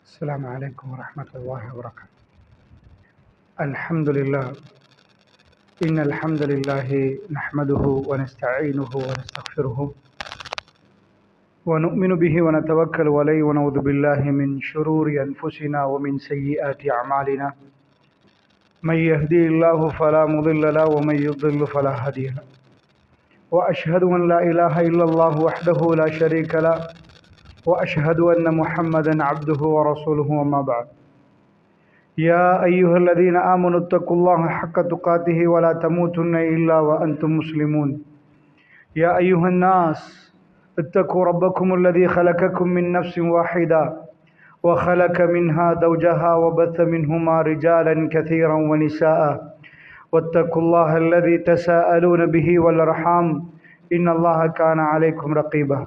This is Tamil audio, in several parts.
السلام عليكم ورحمة الله وبركاته. الحمد لله. إن الحمد لله نحمده ونستعينه ونستغفره ونؤمن به ونتوكل عليه ونعوذ بالله من شرور أنفسنا ومن سيئات أعمالنا. من يهدي الله فلا مضل له ومن يضلل فلا هادي له. وأشهد أن لا إله إلا الله وحده لا شريك له وأشهد أن محمدا عبده ورسوله وما بعد. يا أيها الذين آمنوا اتقوا الله حق تقاته ولا تموتن إلا وأنتم مسلمون. يا أيها الناس اتقوا ربكم الذي خلقكم من نفس واحدة وخلق منها زوجها وبث منهما رجالا كثيرا ونساء واتقوا الله الذي تساءلون به والأرحام إن الله كان عليكم رقيبا.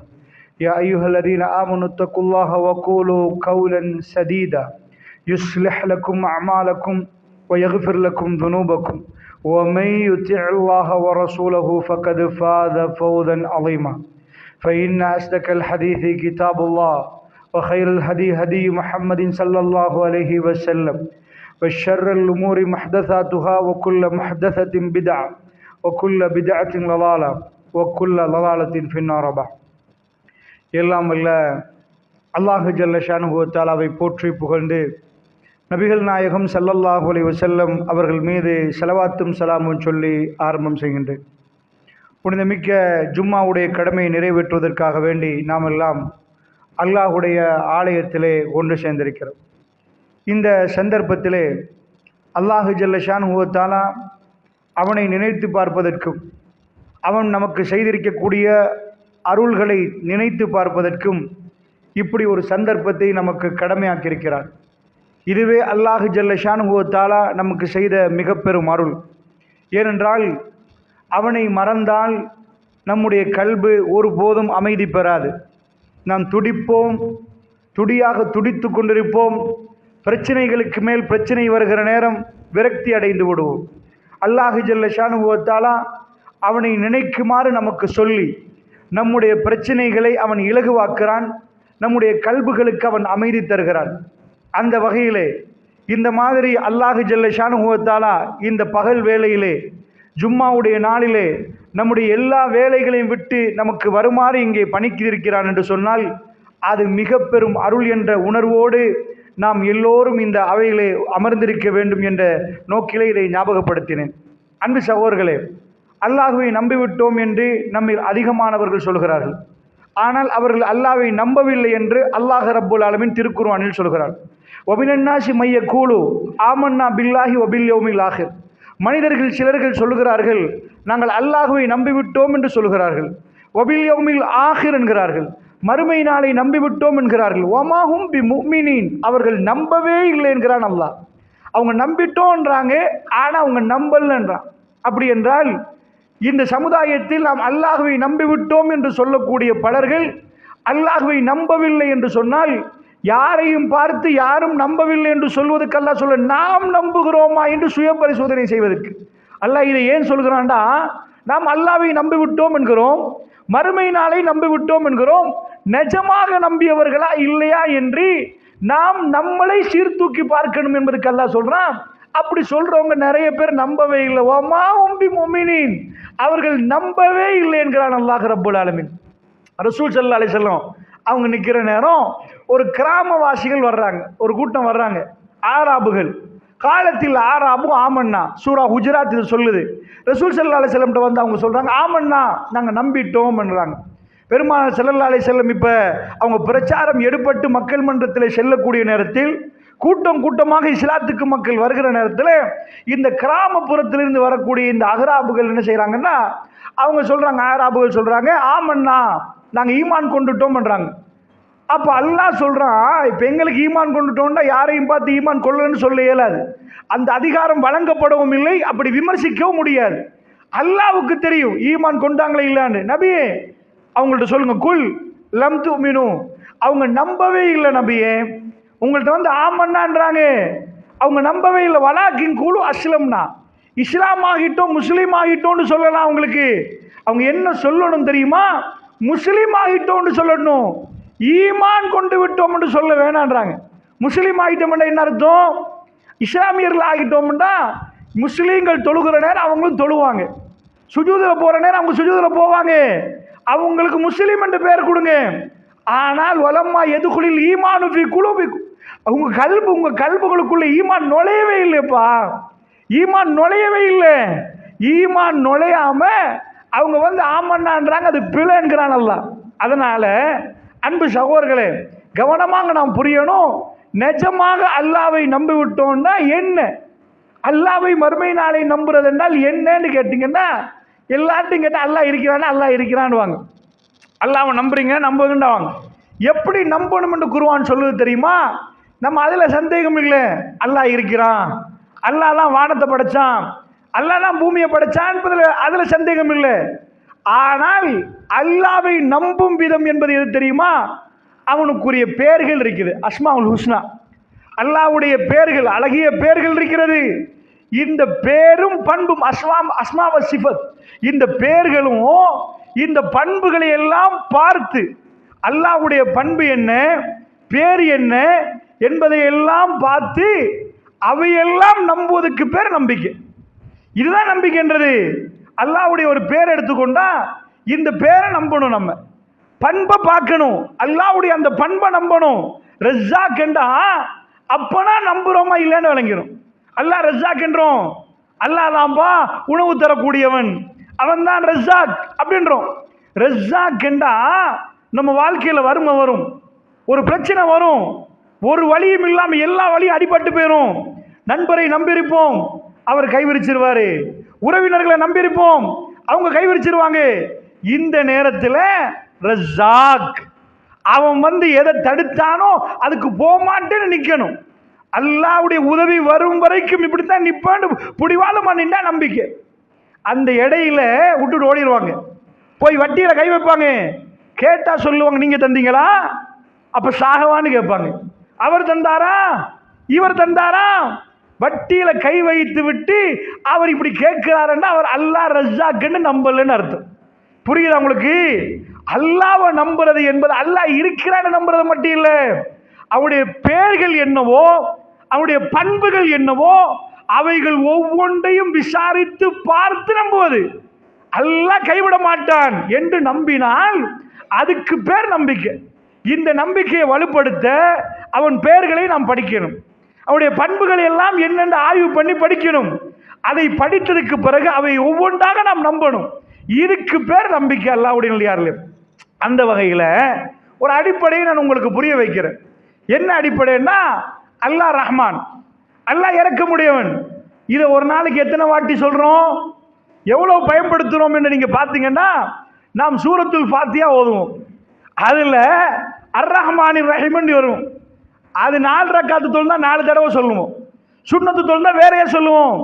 يا أيها الذين آمنوا اتقوا الله وقولوا قولا سديدا يصلح لكم أعمالكم ويغفر لكم ذنوبكم ومن يطع الله ورسوله فقد فاز فوزا عظيما. فإن أصدق الحديث كتاب الله وخير الهدي هدي محمد صلى الله عليه وسلم وشر الأمور محدثاتها وكل محدثة بدعة وكل بدعة ضلالة وكل ضلالة في النار. எல்லாம் வல்ல அல்லாஹ் ஜல்ல ஷானுஹு வ தஆலாவை போற்றி புகழ்ந்து நபிகள் நாயகம் ஸல்லல்லாஹு அலைஹி வஸல்லம் அவர்கள் மீது ஸலவாத்தும் ஸலாமும் சொல்லி ஆரம்பம் செய்கின்றேன். புனிதமிக்க ஜும்மாவுடைய கடமையை நிறைவேற்றுவதற்காக வேண்டி நாம் எல்லாம் அல்லாஹுடைய ஆலயத்திலே ஒன்று சேர்ந்திருக்கிறோம். இந்த சந்தர்ப்பத்திலே அல்லாஹ் ஜல்ல ஷானுஹு வ தஆலா அவனை நினைத்து பார்ப்பதற்கும் அவன் நமக்கு செய்திருக்கக்கூடிய அருள்களை நினைத்து பார்ப்பதற்கும் இப்படி ஒரு சந்தர்ப்பத்தை நமக்கு கடமையாக்கியிருக்கிறான். இதுவே அல்லாஹ் ஜல்ல ஷானுஹு வ தஆலா நமக்கு செய்த மிக பெரும் அருள். ஏனென்றால் அவனை மறந்தால் நம்முடைய கல்பு ஒருபோதும் அமைதி பெறாது. நாம் துடிப்போம், துடியாக துடித்து கொண்டிருப்போம். பிரச்சனைகளுக்கு மேல் பிரச்சனை வருகிற நேரம் விரக்தி அடைந்து விடுவோம். அல்லாஹ் ஜல்ல ஷானுஹு வ தஆலா அவனை நினைக்குமாறு நமக்கு சொல்லி நம்முடைய பிரச்சனைகளை அவன் இலகுவாக்குறான். நம்முடைய கல்புகளுக்கு அவன் அமைதி தருகிறான். அந்த வகையிலே இந்த மாதிரி அல்லாஹ் ஜல்ல ஷானுஹு வ தஆலா இந்த பகல் வேளையிலே ஜும்மாவுடைய நாளிலே நம்முடைய எல்லா வேலைகளையும் விட்டு நமக்கு வருமாறு இங்கே பணிக்கிருக்கிறான் என்று சொன்னால் அது மிக பெரும் அருள் என்ற உணர்வோடு நாம் எல்லோரும் இந்த அவையிலே அமர்ந்திருக்க வேண்டும் என்ற நோக்கிலே இதை ஞாபகப்படுத்தினேன். அன்பு சகோதரர்களே, அல்லாஹுவை நம்பிவிட்டோம் என்று நம்மில் அதிகமானவர்கள் சொல்கிறார்கள். ஆனால் அவர்கள் அல்லாஹ்வை நம்பவில்லை என்று அல்லாஹ் ரப்புல் ஆலமீன் திருக்குர்ஆனில் சொல்கிறார். வபினன்னாசி மைய கூலு ஆமன்னா பில்லாஹி வபில் யௌமில் ஆஹிர். மனிதர்கள் சிலர்கள் சொல்கிறார்கள் நாங்கள் அல்லாஹுவை நம்பிவிட்டோம் என்று சொல்கிறார்கள். வபில் யௌமில் ஆஹிர் என்கிறார்கள். மறுமை நாளை நம்பிவிட்டோம் என்கிறார்கள். வமாஹும் பி முஃமினீன். அவர்கள் நம்பவே இல்லை என்கிறான் அல்லாஹ். அவங்க நம்பிட்டோன்றாங்க, ஆனால் அவங்க நம்பலன்றான். அப்படி என்றால் இந்த சமுதாயத்தில் நாம் அல்லாஹ்வை நம்பிவிட்டோம் என்று சொல்லக்கூடிய பலர்கள் அல்லாஹ்வை நம்பவில்லை என்று சொன்னால் யாரையும் பார்த்து யாரும் நம்பவில்லை என்று சொல்வதற்கு அல்லாஹ் சொல்ல நாம் நம்புகிறோமா என்று சுய பரிசோதனை செய்வதற்கு அல்லாஹ் இதை ஏன் சொல்கிறான்டா, நாம் அல்லாஹ்வை நம்பிவிட்டோம் என்கிறோம், மறுமை நாளை நம்பிவிட்டோம் என்கிறோம், நிஜமாக நம்பியவர்களா இல்லையா என்று நாம் நம்மளை சீர்தூக்கி பார்க்கணும் என்பதற்கு அல்லாஹ் சொல்றான். அப்படி சொல்றவங்க நிறைய பேர் நம்பவே இல்லை. வமா உம்பி முஃமினீன். அவர்கள் நம்பவே இல்லை என்கிறான் அல்லாஹ் ரப்புல் ஆலமீன். ரசூல் ஸல்லல்லாஹு அலைஹி வஸல்லம் அவங்க நிற்கிற நேரம் ஒரு கிராமவாசிகள் வர்றாங்க, ஒரு கூட்டம் வர்றாங்க, ஆராபுகள். காலத்தில் ஆராபு ஆமன்னா, சூரா ஹுஜராத் இது சொல்லுது. ரசூல் ஸல்லல்லாஹு அலைஹி வஸல்லம் வந்து அவங்க சொல்றாங்க ஆமன்னா, நாங்கள் நம்பிட்டோம் என்றாங்க. பெருமானார் ஸல்லல்லாஹு அலைஹி வஸல்லம் இப்போ அவங்க பிரச்சாரம் எடுபட்டு மக்கள் மன்றத்தில் செல்லக்கூடிய நேரத்தில் கூட்டம் கூட்டமாக இஸ்லாத்துக்கு மக்கள் வருகிற நேரத்தில் இந்த கிராமப்புறத்திலிருந்து வரக்கூடிய இந்த அகராபுகள் என்ன செய்கிறாங்கன்னா அவங்க சொல்கிறாங்க, ஆராபுகள் சொல்கிறாங்க ஆமன்னா நாங்கள் ஈமான் கொண்டுட்டோம் பண்ணுறாங்க. அப்போ அல்லாஹ் சொல்கிறான், இப்போ எங்களுக்கு ஈமான் கொண்டுட்டோம்னா யாரையும் பார்த்து ஈமான் கொள்ளலன்னு சொல்ல இயலாது. அந்த அதிகாரம் வழங்கப்படவும் இல்லை, அப்படி விமர்சிக்கவும் முடியாது. அல்லாஹ்வுக்கு தெரியும் ஈமான் கொண்டாங்களே இல்லான்னு. நபியே அவங்கள்ட்ட சொல்லுங்க, குல் லம் துமினு, அவங்க நம்பவே இல்லை நபியே. உங்கள்கிட்ட வந்து ஆமன்னான்றாங்க, அவங்க நம்பவே இல்லை. வலாக்கின் கூலு அஸ்லம்னா, இஸ்லாம் ஆகிட்டோம் முஸ்லீம் ஆகிட்டோம்னு சொல்லலாம். அவங்களுக்கு அவங்க என்ன சொல்லணும் தெரியுமா? முஸ்லீம் ஆகிட்டோம்னு சொல்லணும். ஈமான் கொண்டு விட்டோம் என்று சொல்ல வேணான்றாங்க. முஸ்லீம் ஆகிட்டோம்னா என்ன அர்த்தம்? இஸ்லாமியர்கள் ஆகிட்டோம்னா முஸ்லீம்கள் தொழுகிற நேரம் அவங்களும் தொழுவாங்க, சுஜூதில் போகிற நேரம் அவங்க சுஜூதில் போவாங்க, அவங்களுக்கு முஸ்லீம் என்று பேர் கொடுங்க. ஆனால் வலம்மா எதுகுளில் ஈமானு ஃபி குலூபிக்கும், உங்க கல்புகளுக்குள்ள ஈமான் நுழையவே இல்லைப்பா. ஈமான் நுழையவே இல்லை. ஈமான் நுழையாம அவங்க ஆமன்னான்றாங்க, அது பிழைங்கிறான் அல்லாஹ். அதனால அன்பு சகோதரர்களே, கவனமாக நாம் புரியணும். நிஜமாக அல்லாவை நம்பி விட்டோம்னா என்ன, அல்லாவை மறுமை நாளை நம்புறது என்றால் என்னன்னு கேட்டீங்கன்னா, எல்லாத்தையும் கேட்டால் அல்லாஹ் இருக்கிறான்னு அல்லாஹ் இருக்கிறான்னு வாங்க. அல்லாவை நம்புறீங்க நம்புங்கன்னு வாங்க. எப்படி நம்பணும் என்று குர்ஆன் சொல்லுது தெரியுமா? நம்ம அதில் சந்தேகம் இல்லை. அல்லாஹ் இருக்கிறான், அல்லாஹ் தான் வானத்தை படைச்சான், அல்லாஹ் தான் பூமியை படைச்சான் என்பதில் அதில் சந்தேகம் இல்லை. ஆனால் அல்லாவை நம்பும் விதம் என்பது எது தெரியுமா? அவனுக்குரிய பெயர்கள் இருக்குது, அஸ்மாஉல் ஹுஸ்னா. அல்லாஹ்வுடைய பெயர்கள், அழகிய பெயர்கள் இருக்கிறது. இந்த பேரும் பண்பும் அஸ்மா வ சிஃபத், இந்த பெயர்களும் இந்த பண்புகளை எல்லாம் பார்த்து அல்லாஹ்வுடைய பண்பு என்ன, பேர் என்ன என்பதை எல்லாம் பார்த்து அவையெல்லாம் நம்புவதற்கு பேர் நம்பிக்கை. இதுதான் நம்பிக்கைன்றது. அல்லாஹ்வுடைய ஒரு பேர் எடுத்துக்கொண்டா இந்த பேரை நம்பணும், நம்ம பண்பை பார்க்கணும், அல்லாஹ்வுடைய அந்த பண்பை நம்பணும். ரஸாக் என்றா அப்பனா நம்புறோமா இல்லைன்னு விளங்கிடும். அல்லாஹ் ரஸாக் என்றோம், அல்லாஹ் தான்பா உணவு தரக்கூடியவன், அவன் தான் ரஸாக் அப்படின்றோம். ரஸாக் என்றா நம்ம வாழ்க்கையில் வறுமை வரும், ஒரு பிரச்சனை வரும், ஒரு வழியும் இல்லாமல் எல்லா வழியும் அடிபட்டு போயிடும். நண்பரை நம்பியிருப்போம், அவர் கைவிரிச்சிருவாரு. உறவினர்களை நம்பியிருப்போம், அவங்க கைவிரிச்சிருவாங்க. இந்த நேரத்தில் ரஸாக் அவன் எதை தடுத்தானோ அதுக்கு போமாட்டேன்னு நிற்கணும். அல்லாஹ்வுடைய உதவி வரும் வரைக்கும் இப்படித்தான் நிற்பான்னு புடிவாதமா நின்றா நம்பிக்கை. அந்த இடையில விட்டுட்டு ஓடிடுவாங்க, போய் வட்டியில கை வைப்பாங்க. கேட்டா சொல்லுவாங்க, நீங்க தந்தீங்களா? அப்ப சாகவான்னு கேட்பாங்க. அவர் தந்தாரா, இவர் தந்தாரா? வட்டியில கை வைத்து விட்டு அவர் இப்படி கேட்கிறாருன்னா அவர் அல்லாஹ் ரஸாக்னு நம்பலன்னு அர்த்தம். புரியுதா உங்களுக்கு? அல்லாஹ்வை நம்புறது என்பது அல்லாஹ் இருக்கிறான்னு நம்புறது மட்டும் இல்லை, அவருடைய பெயர்கள் என்னவோ, அவருடைய பண்புகள் என்னவோ அவைகள் ஒவ்வொன்றையும் விசாரித்து பார்த்து நம்புவது. அல்லாஹ் கைவிட மாட்டான் என்று நம்பினால் அதுக்கு பேர் நம்பிக்கை. இந்த நம்பிக்கையை வலுப்படுத்த அவன் பெயர்களை நாம் படிக்கணும், அவருடைய பண்புகள் எல்லாம் என்னென்று ஆய்வு பண்ணி படிக்கணும். அதை படித்ததுக்கு பிறகு அவை ஒவ்வொன்றாக நாம் நம்பணும். இதுக்கு பேர் நம்பிக்கை அல்லாஹ்வுடைய நல்லடியார்களே. அந்த வகையில் ஒரு அடிப்படையை நான் உங்களுக்கு புரிய வைக்கிறேன். என்ன அடிப்படைன்னா, அல்லாஹ் ரஹ்மான், அல்லாஹ் இறக்கமுடையவன். இதை ஒரு நாளைக்கு எத்தனை வாட்டி சொல்றோம், எவ்வளவு பயன்படுத்துறோம் என்று நீங்க பார்த்தீங்கன்னா, நாம் சூரத்துல் ஃபாத்தியா ஓதுவோம், அதுல அர் ரஹ்மானிர் ரஹீம் வரும். அது 4 ரக்காத்து தொழுதா 4 தடவை சொல்லுவோம், சுன்னத்து தொழுதா வேறையே சொல்லுவோம்.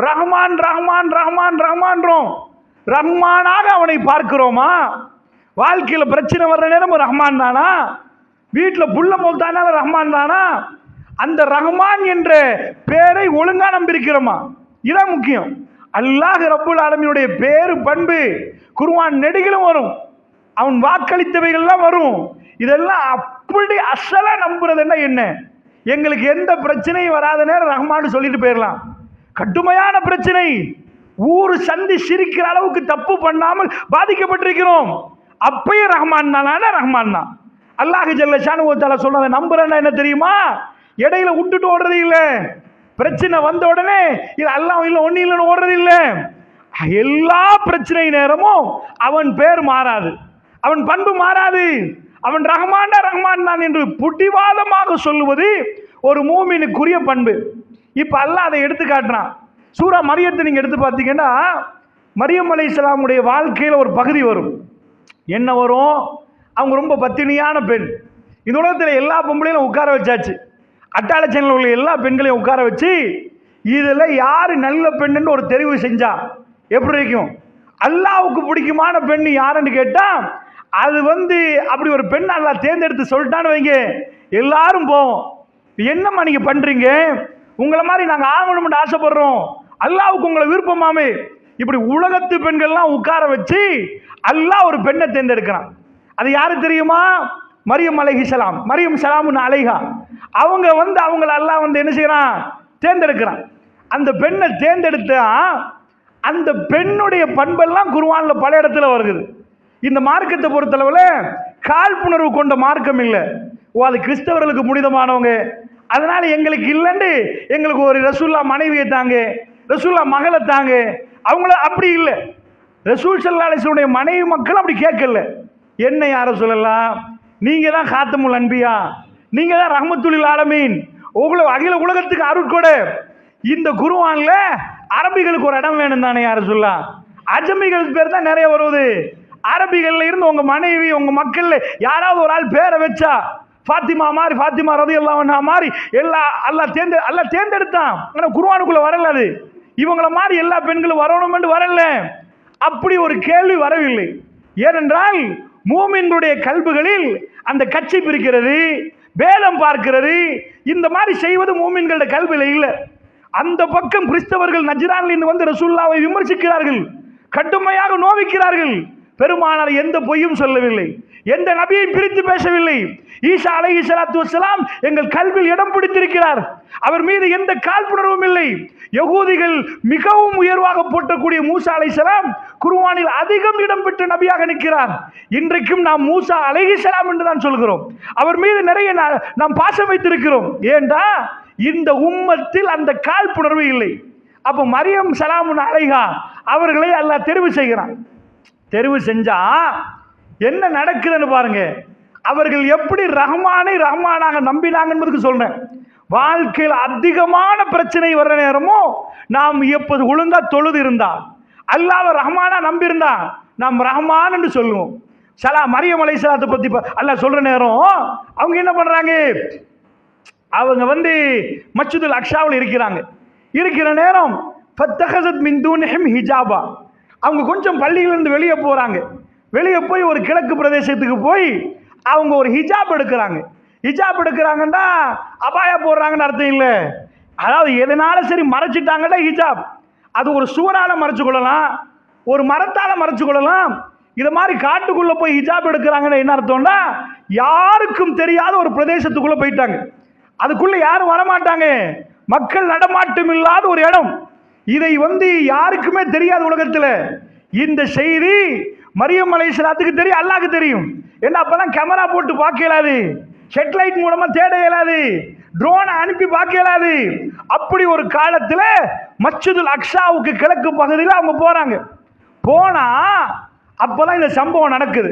ரஹ்மான் ரஹ்மான் ரஹ்மான் ரஹ்மான்றோம். ரஹ்மானாக அவனை பார்க்கிறோமா? வாழ்க்கையில் பிரச்சனை வர்ற நேரம் ரஹ்மான் தானா? வீட்டில் புள்ள மௌத்தானால ரஹ்மான் தானா? அந்த ரஹ்மான் என்ற பேரை ஒழுங்கா நம்பியிருக்கிறோமா? இதான் முக்கியம். அல்லாஹ் ரப்புல் ஆலமீனுடைய பேரு பண்பு குர்ஆன் நெடுகிலும் வரும், அவன் வாக்களித்தவைகள்லாம் வரும். இதெல்லாம் அப்படி அசலா நம்புறதுன்னா என்ன? எங்களுக்கு எந்த பிரச்சனையும் வராத நேரம் ரஹ்மான் சொல்லிட்டு போயிடலாம். கடுமையான பிரச்சனை, ஊர் சந்தி சிரிக்கிற அளவுக்கு தப்பு பண்ணாமல் பாதிக்கப்பட்டிருக்கிறோம், அப்பயும் ரஹ்மான் தானா? ரஹ்மான் தான். அல்லாஹ் ஜல்ல ஷானஹு வ தஆலா சொன்னதை நம்புறேன்னா என்ன தெரியுமா? இடையில விட்டுட்டு ஓடுறது இல்லை. பிரச்சனை வந்த உடனே இது அல்லாஹ் இல்லை ஒன்னும் இல்லைன்னு ஓடுறது இல்லை. எல்லா பிரச்சனை நேரமும் அவன் பேர் மாறாது, அவன் பண்பு மாறாது. அவன் ரஹ்மான் ரஹ்மான் தான் என்று புடிவாதமாக சொல்லுவது ஒரு மூமினுக்குரிய பண்பு. இப்ப அல்லாஹ் அதை எடுத்து காட்டுறான். சூரா மரியத்தை நீங்க எடுத்து பார்த்தீங்கன்னா, மரியம் அலைஹிஸ்ஸலாமுடைய வாழ்க்கையில் ஒரு பகுதி வரும். என்ன வரும்? அவங்க ரொம்ப பத்தினியான பெண். இந்த உலகத்தில் எல்லா பொம்பளையும் உட்கார வச்சாச்சு, அட்டாள சேனல் உள்ள எல்லா பெண்களையும் உட்கார வச்சு இதில் யார் நல்ல பெண்ணுன்னு ஒரு தெரிவு செஞ்சா எப்படி இருக்கும்? அல்லாஹ்வுக்கு பிடிக்குமான பெண் யாருன்னு கேட்டா, அது அப்படி ஒரு பெண் அல்லாஹ் தேர்ந்தெடுத்து சொல்லிட்டான்னு வைங்க, எல்லாரும் போவோம். என்னம்மா நீங்க பண்றீங்க? உங்களை மாதிரி நாங்கள் ஆகணும்னு ஆசைப்படுறோம், அல்லாஹ்வுக்கு உங்களை விருப்பமாமே. இப்படி உலகத்து பெண்கள்லாம் உட்கார வச்சு அல்லாஹ் ஒரு பெண்ணை தேர்ந்தெடுக்கிறான். அது யாரு தெரியுமா? மரியம் அலைஹிஸ்ஸலாம், மரியம் சலாமுன் அலைஹா, அவங்க அவங்கள அல்லாஹ் என்ன செய்யறான், தேர்ந்தெடுக்கிறான். அந்த பெண்ணை தேர்ந்தெடுத்தா அந்த பெண்ணுடைய பண்பெல்லாம் குர்ஆன்ல பல இடத்துல வருகிறது. இந்த மார்க்கத்தை பொறுத்தளவுல காழ்ப்புணர்வு கொண்ட மார்க்கம் இல்லை. அது கிறிஸ்தவர்களுக்கு புனிதமானவங்க, அதனால எங்களுக்கு இல்லைன்னு எங்களுக்கு ஒரு ரசூல்லா மனைவியை தாங்க, ரசூல்லா மகளை தாங்க, அவங்கள அப்படி இல்லை. ரசூல் ஸல்லல்லாஹு அலைஹி வஸல்லம் மனைவி மக்கள் அப்படி கேட்கல. என்ன யார சொல்லலாம், நீங்க தான் காத்தமுல் அன்பியா, நீங்க தான் ரஹ்மத்துல் ஆலமீன், உங்களுக்கு அகில உலகத்துக்கு அருட்கொடை. இந்த குர்ஆன்ல அரபிகளுக்கு ஒரு இடம் வேணும் தானே யார சொல்லலாம், அஜமிகளுக்கு பேர் தான் நிறைய வருவது. அரபிகள்ல இருந்து உங்க மனைவி உங்க மக்கள் யாராவது ஒரு ஆள் பேரை வச்சா ஃபாத்திமா மாதிரி, ஃபாத்திமா ரலியல்லாஹு அன்ஹா மாதிரி அல்லாஹ் தேர்ந்தெடுத்தான். ஆனா குர்ஆனுக்குள்ள வரல. அது இவங்கள மாதிரி எல்லா பெண்களும் வரணும் என்று வரல. அப்படி ஒரு கேள்வி வரவில்லை. ஏனென்றால் மூமின்களுடைய கல்புகளில் அந்த கட்சி பிரிக்கிறது, பேதம் பார்க்கிறது, இந்த மாதிரி செய்வது மூமின்களுடைய கல்வியில் இல்லை. அந்த பக்கம் கிறிஸ்தவர்கள் நஜ்ரானில் இருந்து ரசூலுல்லாஹ்வை விமர்சிக்கிறார்கள், கடுமையாக நோவிக்கிறார்கள். பெருமானார் எந்த பொய்யும் சொல்லவில்லை, எந்த நபியை பிரித்து பேசவில்லை. ஈசா அலைஹிஸ்ஸலாத்து வஸ்ஸலாம் எங்கள் கல்வியில் இடம் பிடித்திருக்கிறார், அவர் மீது எந்த காழ்ப்புணர்வும் இல்லை. யகூதிகள் மிகவும் உயர்வாக போற்றக்கூடிய மூசா அலைஹிஸ்ஸலாம் குர்ஆனில் அதிகம் இடம் பெற்ற நபியாக நிற்கிறார். இன்றைக்கும் நாம் மூசா அலைஹிஸ்ஸலாம் என்று தான் சொல்கிறோம். அவர் மீது நிறைய நாம் பாசம் வைத்திருக்கிறோம். ஏண்டா இந்த உம்மத்தில் அந்த காழ்ப்புணர்வு இல்லை. அப்போ மரியம் சலாமுன் அலைஹா அவர்களை அல்லாஹ் தெரிவு செய்கிறான். தெரிவு செஞ்சா என்ன நடக்குதுன்னு பாருங்க. அவர்கள் எப்படி ரஹ்மானாக நம்பினாங்க என்பதுக்கு சொல்றேன். வாழ்க்கையில் அதிகமான பிரச்சனை வர்ற நேரமோ நாம் எப்போது ஒழுங்கா தொழுது இருந்தா, அல்லாஹ் ரஹ்மானா நம்பி இருந்தா நாம் ரஹ்மான் என்று சொல்லுவோம். மரியம் அலைஹிஸ்ஸலாத்தை பத்தி அல்லாஹ் சொல்ற நேரம் அவங்க என்ன பண்றாங்க, அவங்க மஸ்ஜிதுல் அக்ஸாவில் இருக்கிற நேரம் ஃபத்தஹஸத் மின் தூனிஹிம் ஹிஜாபா, அவங்க கொஞ்சம் பள்ளியிலிருந்து வெளியே போறாங்க. வெளியே போய் ஒரு கிழக்கு பிரதேசத்துக்கு போய் அவங்க ஒரு ஹிஜாப் எடுக்கிறாங்க. ஹிஜாப் எடுக்கிறாங்கன்னா அபாயா போடுறாங்கன்னு அர்த்தம் இல்லை. அதாவது எதனால சரி மறைச்சிட்டாங்கன்னா ஹிஜாப், அது ஒரு சுவரால மறைச்சு கொள்ளலாம், ஒரு மரத்தால மறைச்சு கொள்ளலாம். இது மாதிரி காட்டுக்குள்ள போய் ஹிஜாப் எடுக்கிறாங்கன்னு என்ன அர்த்தம்னா யாருக்கும் தெரியாத ஒரு பிரதேசத்துக்குள்ள போயிட்டாங்க. அதுக்குள்ள யாரும் வரமாட்டாங்க, மக்கள் நடமாட்டம் இல்லாத ஒரு இடம். இதை யாருக்குமே தெரியாது உலகத்தில். இந்த செய்தி மரியம் அலைஹிஸ்ஸலாத்துக்கு தெரியும், அல்லாஹ்க்கு தெரியும். என்ன அப்பதான் கேமரா போட்டு பார்க்க இயலாது, சேட்டலைட் மூலமா தேட இயலாது, ட்ரோனை அனுப்பி பார்க்க இயலாது. அப்படி ஒரு காலத்தில் மஸ்ஜிதுல் அக்ஸாவுக்கு கிழக்கு பகுதியில் அவங்க போறாங்க. போனா அப்பதான் இந்த சம்பவம் நடக்குது.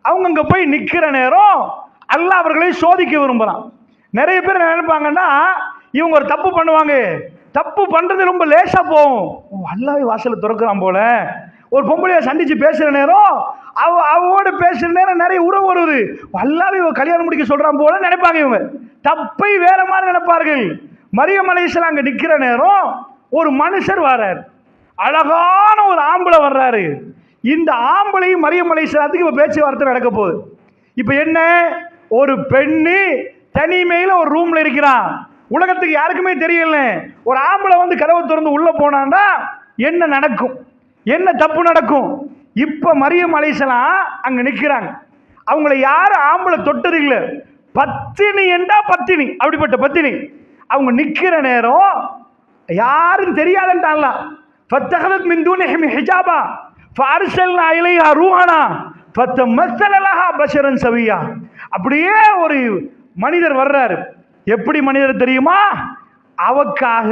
அவங்க அங்க போய் நிக்கிற நேரம் அல்லாஹ் அவர்களை சோதிக்க விரும்புறான். நிறைய பேர் நினைப்பாங்கன்னா இவங்க ஒரு தப்பு பண்ணுவாங்க, தப்பு பண்றது ரொம்ப லேசா போகும், அல்லாஹ் வாசலை திறக்கிறான் போல. ஒரு பொம்பளைய சந்திச்சு பேசுற நேரம் அவவோட பேசுற நேரம் நிறைய உறவு வருது, அல்லாஹ் கல்யாணம் முடிக்க சொல்றான் போல நினைப்பாங்க. இவங்க தப்பை வேற மாதிரி நினைப்பார்கள். மரியம் அலைஹிஸ்ஸலாம் அங்க நிக்கிற நேரம் ஒரு மனுஷர் வர்றாரு, அழகான ஒரு ஆம்பளை வர்றாரு. இந்த ஆம்பளையும் மரியம் அலைஹிஸ்ஸலாத்துக்கு இப்ப பேச்சுவார்த்தை நடக்க போகுது. இப்ப என்ன, ஒரு பெண்ணு தனிமையில ஒரு ரூம்ல இருக்கிறான், உலகத்துக்கு யாருக்குமே தெரியல. ஒரு ஆம்பளை கதவை திறந்து உள்ள போனாண்டா என்ன நடக்கும், என்ன தப்பு நடக்கும்? இப்ப மரியம் அலைஹிஸ்ஸலாம் அங்க நிக்கிறாங்க. அவங்கள யாரும் ஆம்பளை தொட்டது இல்லை, பத்தினி என்றா பத்தினி, அப்படிப்பட்ட பத்தினி. அவங்க நிக்கிற நேரம் யாரும் தெரியாதுன்றான்ல. ஃபத்தஹஸத் மின் தூனிஹிம் ஹிஜாபா ஃபஅர்ஸல்னா இலைஹா ரூஹனா ஃபதமஸ்ஸல லஹா பஷரன் சவியா. அப்படியே ஒரு மனிதர் வர்றாரு. எப்படி மனிதர் தெரியுமா, அவக்காக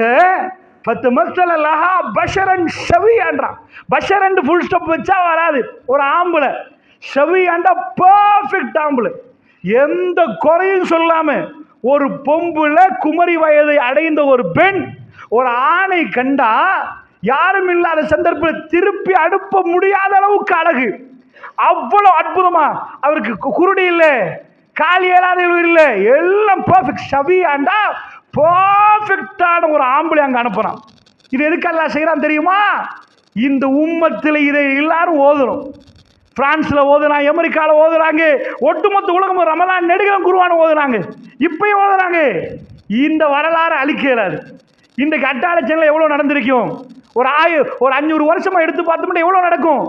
ஃபதமஸ்ஸல லஹா பஷரன் சவியான்றான். பஷரன் ஃபுல் ஸ்டாப் வச்சா வராது, ஒரு ஆம்பளை. சவியாண்டா பெர்ஃபெக்ட் ஆம்பளை, எந்த குறையும் சொல்லாம. ஒரு பொம்பளை குமரி வயதை அடைந்த ஒரு பெண் ஒரு ஆணை கண்டா யாரும் இல்லாத சந்தர்ப்பத்தில் திருப்பி அனுப்ப முடியாத அளவுக்கு அழகு, அவ்வளவு அற்புதமா. அவருக்கு குருடி இல்லை, காலி ஏறாதவர்கள் இல்லை, எல்லாம் பெர்ஃபெக்ட். சவியாண்டா பெர்ஃபெக்டான ஒரு ஆம்பளை அங்க அனுப்புறான். இது எதுக்கு அல்லாஹ் செய்யறான் தெரியுமா? இந்த உம்மத்தில் இதை எல்லாரும் ஓதுறோம். பிரான்ஸ்ல ஓதுறாங்க, அமெரிக்காவில் ஓதுறாங்க, ஒட்டுமொத்த உலகம் ரமலான் நெடுகம் குர்ஆன் ஓதுறாங்க, இப்பயும் ஓதுறாங்க. இந்த வரலாறு அழிக்க இயலாது. இன்றைக்கு அட்டாளச்சனில் எவ்வளோ நடந்திருக்கும், ஒரு 500 வருஷமா எடுத்து பார்த்தோம்னா எவ்வளோ நடக்கும்.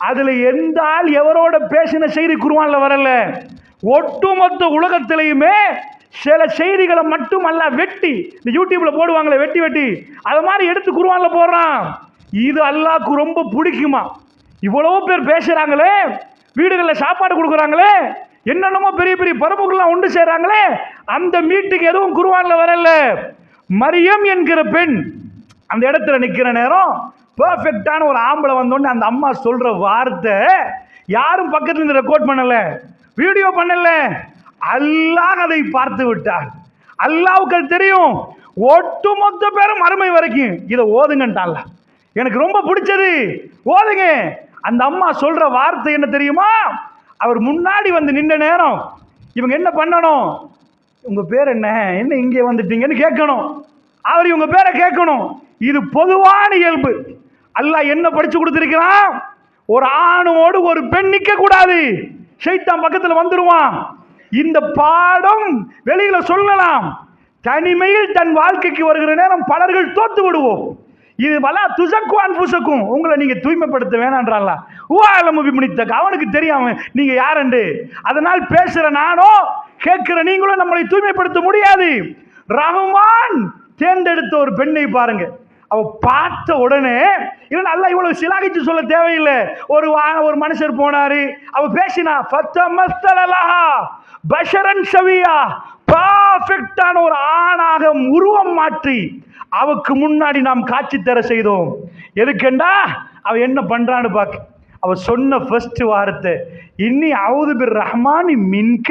அதில் எந்த ஆள் எவரோட பேசின செய்தி குர்ஆன்ல வரல. ஒட்டுமொத்த உலகத்திலையுமே சில செய்திகளை மட்டும் அல்ல வெட்டி இந்த யூடியூப்ல போடுவாங்களே வெட்டி வெட்டி அது மாதிரி எடுத்து குர்ஆன்ல போடுறான். இது அல்லாஹ்க்கு ரொம்ப பிடிக்குமா? இவ்வளவு பேர் பேசுறாங்களே, வீடுகளில் சாப்பாடு கொடுக்குறாங்களே, என்னென்னமோ பெரிய பெரிய பரப்புகள்லாம் ஒன்று சேர்றாங்களே, அந்த மீட்டிங் எதுவும் குர்ஆன்ல வரல. மரியம் என்கிற பெண் அந்த இடத்துல நிற்கிற நேரம் பெர்ஃபெக்டான ஒரு ஆம்பளை வந்தோடனே அந்த அம்மா சொல்ற வார்த்தை யாரும் பக்கத்துல இருந்து ரெக்கார்ட் பண்ணல, வீடியோ பண்ணல, அல்லாஹ் அதை பார்த்து விட்டார். அல்லாஹ்வுக்கு அது தெரியும். ஒட்டுமொத்த பேரும் மறுமை வரைக்கும் இதை ஓதுங்கன்ட்டான்ல. எனக்கு ரொம்ப பிடிச்சது ஓதுங்க. அந்த அம்மா சொல்ற வார்த்தை என்ன தெரியுமா? அவர் முன்னாடி வந்து நின்ற நேரம் இவங்க என்ன பண்ணணும்? உங்க பேர் என்ன, என்ன இங்கே வந்துட்டீங்கன்னு கேட்கணும். அவர் இவங்க பேரை கேட்கணும். இது பொதுவான இயல்பு. அல்லாஹ் என்ன படிச்சு கொடுத்திருக்கிறான்? ஒரு ஆணோடு ஒரு பெண் நிற்க கூடாது, ஷைத்தான் பக்கத்துல வந்துருவான். இந்த பாடம் வெளியில சொல்லலாம். தனிமையில் தன் வாழ்க்கைக்கு வருகிற நேரம் பலர்கள் தோத்து விடுவோம். இது வலா துசக்குவான் புசக்கும், உங்களை நீங்க தூய்மைப்படுத்த வேணான்றான்ல. அவனுக்கு தெரியாம நீங்க யாருண்டு. அதனால் பேசுற நானோ கேட்கிற நீங்களும் நம்மளை தூய்மைப்படுத்த முடியாது. ரஹ்மான் தேர்ந்தெடுத்த ஒரு பெண்ணை பாருங்க. அவ பார்த்த உடனே இல்லை அல்லாஹ் இவ்வளவு சிலாகிச்சு சொல்ல தேவையில்லை. ஒரு மனுஷர் போனாரு, அவ பேசினா பஷரன் சவியா, பர்ஃபெக்டான ஒரு ஆணாக உருவம் மாற்றி அவக்கு முன்னாடி நாம் காட்சி தர செய்தோம். எதுக்கெண்டா அவ என்ன பண்றான்னு பார்க்க. அவ சொன்ன ஃபர்ஸ்ட் வார்த்தை இன்னி அவுது பிர் ரஹ்மானி மின்க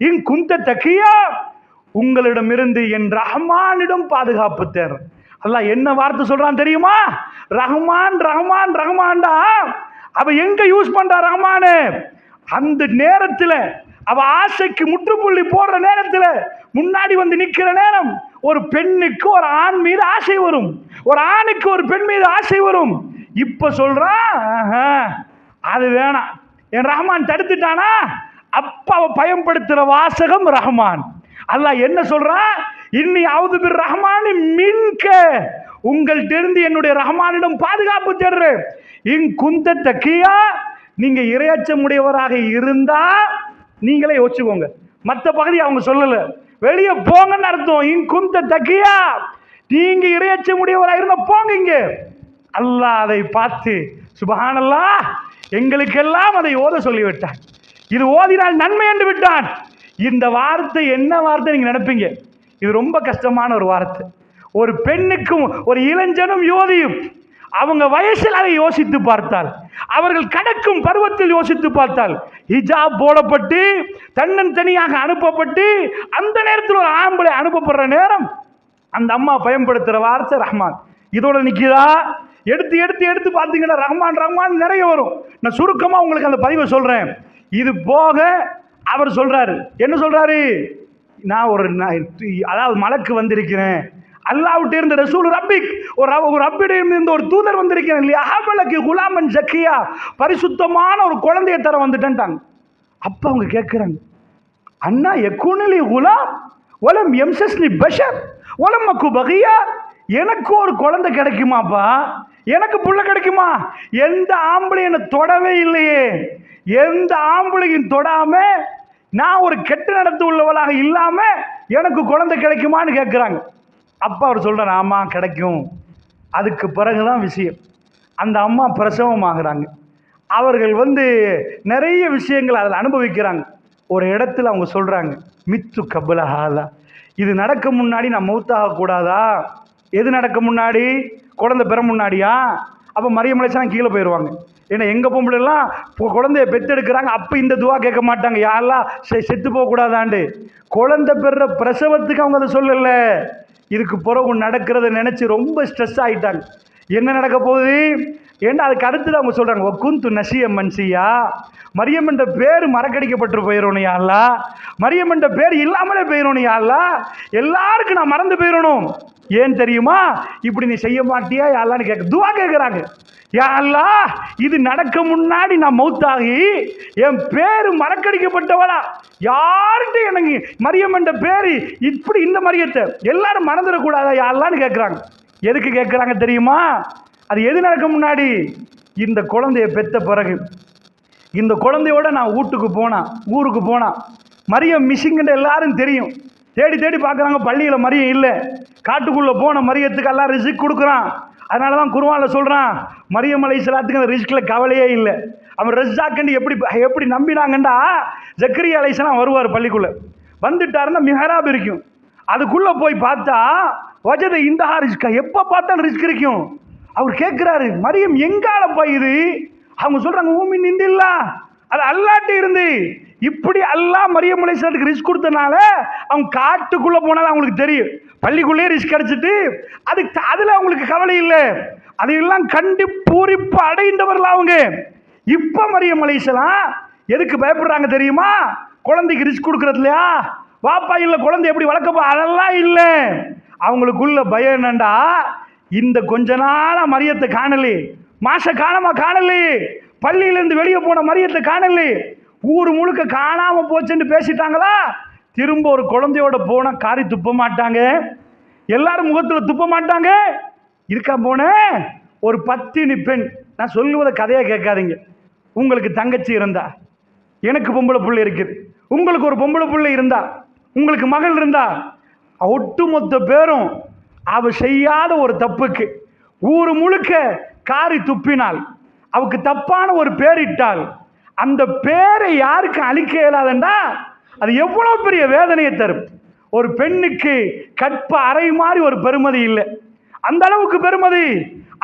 இன் குந்த தக்கியா, உங்களிடமிருந்து என் ரஹ்மானிடம் பாதுகாப்பு தேர். அல்லாஹ் என்ன வார்த்தை சொல்றான் தெரியுமா? ரஹ்மான் ரஹ்மான் ரஹ்மான்டா. அவ எங்க யூஸ் பண்றா ரஹ்மானு? அந்த நேரத்தில் அவ ஆசைக்கு முற்றுப்புள்ளி போடுற நேரத்தில் முன்னாடி வந்து நிற்கிற நேரம் ஒரு பெண்ணுக்கு ஒரு ஆண் மீது ஆசை வரும், ஒரு ஆணுக்கு ஒரு பெண் மீது ஆசை வரும். இப்ப சொல்றான் அது வேணாம், என் ரஹ்மான் தடுத்துட்டானா? அப்ப அவ பயன்படுத்துற வாசகம் ரஹ்மான். அல்லாஹ் என்ன சொல்றான்? இன்னி அவுது பிர் ரஹ்மானி மின்க, உங்கள்கிட்ட என்னுடைய ரஹ்மானிடம் பாதுகாப்பு தேடுறேன். இன் குந்த தக்கியா, நீங்க இரையச்சமுடையவராக இருந்தா நீங்களே யோசிச்சுக்கோங்க. மற்ற பகுதி அவங்க சொல்லல, வெளியே போங்கன்னு அர்த்தம். இன் குந்த தக்கியா, நீங்க இரையச்சமுடையவராக இருந்தா போங்க இங்க. அல்லாஹ் அதை பார்த்து சுப்ஹானல்லாஹ் எங்களுக்கெல்லாம் அதை ஓத சொல்லிவிட்டான். இது ஓதினால் நன்மை என்று விட்டான். இந்த வார்த்தை என்ன வார்த்தை நீங்க நினைப்பீங்க? இது ரொம்ப கஷ்டமான ஒரு வார்த்தை. ஒரு பெண்ணுக்கும் ஒரு இளைஞனும் யோதியும் அவங்க வயசில் அதை யோசித்து பார்த்தால், அவர்கள் கடக்கும் பருவத்தில் யோசித்து பார்த்தால், ஹிஜாப் போடப்பட்டு தன்னந்தனியாக அனுப்பப்பட்டு அந்த நேரத்தில் ஒரு ஆம்பளை அனுப்பப்படுற நேரம் அந்த அம்மா பயன்படுத்துகிற வார்த்தை ரஹ்மான். இதோட நிற்கிறா? எடுத்து எடுத்து எடுத்து பார்த்தீங்கன்னா ரஹ்மான் ரஹ்மான் நிறைய வரும். நான் சுருக்கமாக உங்களுக்கு அந்த பதிவை சொல்கிறேன். இது போக அவர் சொல்றாரு, என்ன சொல்றாரு? அதாவது மலக்கு வந்திருக்கிறேன், அல்லாஹ்விட்ட இருந்த ரசூல் ரப்பிக், ஒரு ரப்பிடம் இருந்த ஒரு தூதர் வந்திருக்கிறேன் இல்லையா, அஹபலக்கு குலாமன் ஜக்கியா, பரிசுத்தமான ஒரு குழந்தைய தர வந்துட்டேன்ட்டாங்க. அப்ப அவங்க கேட்கிறாங்க, அண்ணா எக்குனலி குலாம் ஒலம் எம்சஸ்னி பஷர் ஒலம் மக்கு பகியா, எனக்கு ஒரு குழந்தை கிடைக்குமாப்பா, எனக்கு புள்ள கிடைக்குமா? எந்த ஆம்பளை என்ன தொடவே இல்லையே, எந்த ஆம்பளையும் தொடாம நான் ஒரு கெட்ட நடத்து உள்ளவளாக இல்லாம எனக்கு குழந்தை கிடைக்குமான்னு கேட்கிறாங்க. அப்பா அவர் சொல்றாரு, ஆமா கிடைக்கும். அதுக்கு பிறகுதான் விஷயம். அந்த அம்மா பிரசவம் ஆகுறாங்க. அவர்கள் நிறைய விஷயங்கள் அதில் அனுபவிக்கிறாங்க. ஒரு இடத்துல அவங்க சொல்றாங்க, மித்து கபலஹாலா, இது நடக்க முன்னாடி நான் மௌத்தாக கூடாதா? எது நடக்க முன்னாடி? குழந்தை பெற முன்னாடியா? அப்போ மரியம் அலைஹிஸ்ஸலாம் கீழே போயிடுவாங்க. ஏன்னா எங்கள் பொம்பளைலாம் குழந்தைய பெற்றெடுக்கிறாங்க, அப்போ இந்த துவா கேட்க மாட்டாங்க, யாரெல்லாம் செத்து போகக்கூடாதாண்டு. குழந்தை பெற பிரசவத்துக்கு அவங்க அதை சொல்லல. இதுக்கு பிறகு நடக்கிறத நினச்சி ரொம்ப ஸ்ட்ரெஸ் ஆகிட்டாங்க. என்ன நடக்க போகுது? ஏன்னா அதுக்கு அடுத்து அவங்க சொல்கிறாங்க, ஒக்குந்து நசிய மன்சியா, மரியம் என்ற பேர் மறக்கடிக்கப்பட்டு போயிடணும் யாழ்லா, மரியம் என்ற பேர் இல்லாமலே போயிடணும் யாழ்லா, எல்லாருக்கும் நான் மறந்து போயிடணும். ஏன் தெரியுமா? இப்படி நீ செய்ய மாட்டியா யாழ்லான்னு கேட்க துவா கேட்குறாங்க. யா அல்லாஹ், இது நடக்க முன்னாடி நான் மௌத்தாகி என் பேரு மறக்கடிக்கப்பட்டவளா, யார்கிட்ட எனக்கு மரியம் என்ற பேரு இப்படி இந்த மரியத்தை எல்லாரும் மறந்துடக்கூடாதா யா அல்லாஹ்னு கேட்குறாங்க. எதுக்கு கேட்குறாங்க தெரியுமா? அது எது நடக்க முன்னாடி? இந்த குழந்தைய பெற்ற பிறகு. இந்த குழந்தையோட நான் ஊருக்கு போனா மரியம் மிஸ்ஸிங்கிட்ட எல்லாரும் தெரியும். தேடி தேடி பார்க்குறாங்க, பள்ளியில் மரியம் இல்லை. காட்டுக்குள்ளே போன மரியத்துக்கு எல்லாம் ரிஸ்க் கொடுக்குறான். அதனால தான் குர்ஆன்ல சொல்கிறான், மரியம் அலைஹிஸ்ஸலாத்துக்கு அந்த ரிஸ்கில் கவலையே இல்லை. அவன் ரஸ்ஸாக்கண்டு எப்படி நம்பினாங்கண்டா, ஜக்கரியா அலைஹிஸ்ஸலாம் வருவார் பள்ளிக்குள்ளே. வந்துட்டாருன்னா மிஹராப் இருக்கும், அதுக்குள்ளே போய் பார்த்தா வஜத இந்த ரிஸ்கா, எப்போ பார்த்தாலும் ரிஸ்க் இருக்கும். அவர் கேட்குறாரு, மரியம் எங்காலப்பா இது? அவங்க சொல்கிறாங்க, ஊமின் இந்தில்லா, அது அல்லாட்ட இருந்து. இப்படி அல்லாஹ் மரியம் அலைஹிஸ்ஸலாத்துக்கு ரிஸ்க் கொடுத்தனால அவங்க காட்டுக்குள்ளே போனாலும் அவங்களுக்கு தெரியும், பள்ளிக்குள்ளே ரிஸ்க் கிடச்சிட்டு அதில் அவங்களுக்கு கவலை இல்லை. அதையெல்லாம் கண்டு பூரிப்பு அடைந்தவர்கள் அவங்க. இப்போ மரியம் அலைஹிஸ்ஸலாம் எதுக்கு பயப்படுறாங்க தெரியுமா? குழந்தைக்கு ரிஸ்க் கொடுக்கறது இல்லையா, வாப்பா இல்லை குழந்தை எப்படி வளர்க்கப்போ, அதெல்லாம் இல்லை. அவங்களுக்குள்ள பயம் என்னண்டா, இந்த கொஞ்ச நாளா மரியத்தை காணலே, மாச காணலே, பள்ளியிலேருந்து வெளியே போன மரியத்தை காணலே, ஊர் முழுக்க காணாம போச்சுன்னு பேசிட்டாங்களா, திரும்ப ஒரு குழந்தையோட போனா காரி துப்ப மாட்டாங்க, எல்லாரும் முகத்தில் துப்ப மாட்டாங்க. இருக்கா போன ஒரு பத்தினி பெண், நான் சொல்லுவத கதையா கேட்காதீங்க. உங்களுக்கு தங்கச்சி இருந்தா, எனக்கு பொம்பளை பிள்ளை இருக்குது, உங்களுக்கு ஒரு பொம்பளை பிள்ளை இருந்தா, உங்களுக்கு மகள் இருந்தா, ஒட்டுமொத்த பேரும் அவ செய்யாத ஒரு தப்புக்கு ஊர் முழுக்க காரி துப்பினால், அவருக்கு தப்பான ஒரு பேரிட்டால், அந்த பேரை யாருக்கு அழிக்க இயலாதண்டா, அது எவ்வளவு பெரிய வேதனையை தரும். ஒரு பெண்ணுக்கு கற்ப அறை மாதிரி ஒரு பெருமதி இல்லை, அந்த அளவுக்கு பெருமதி.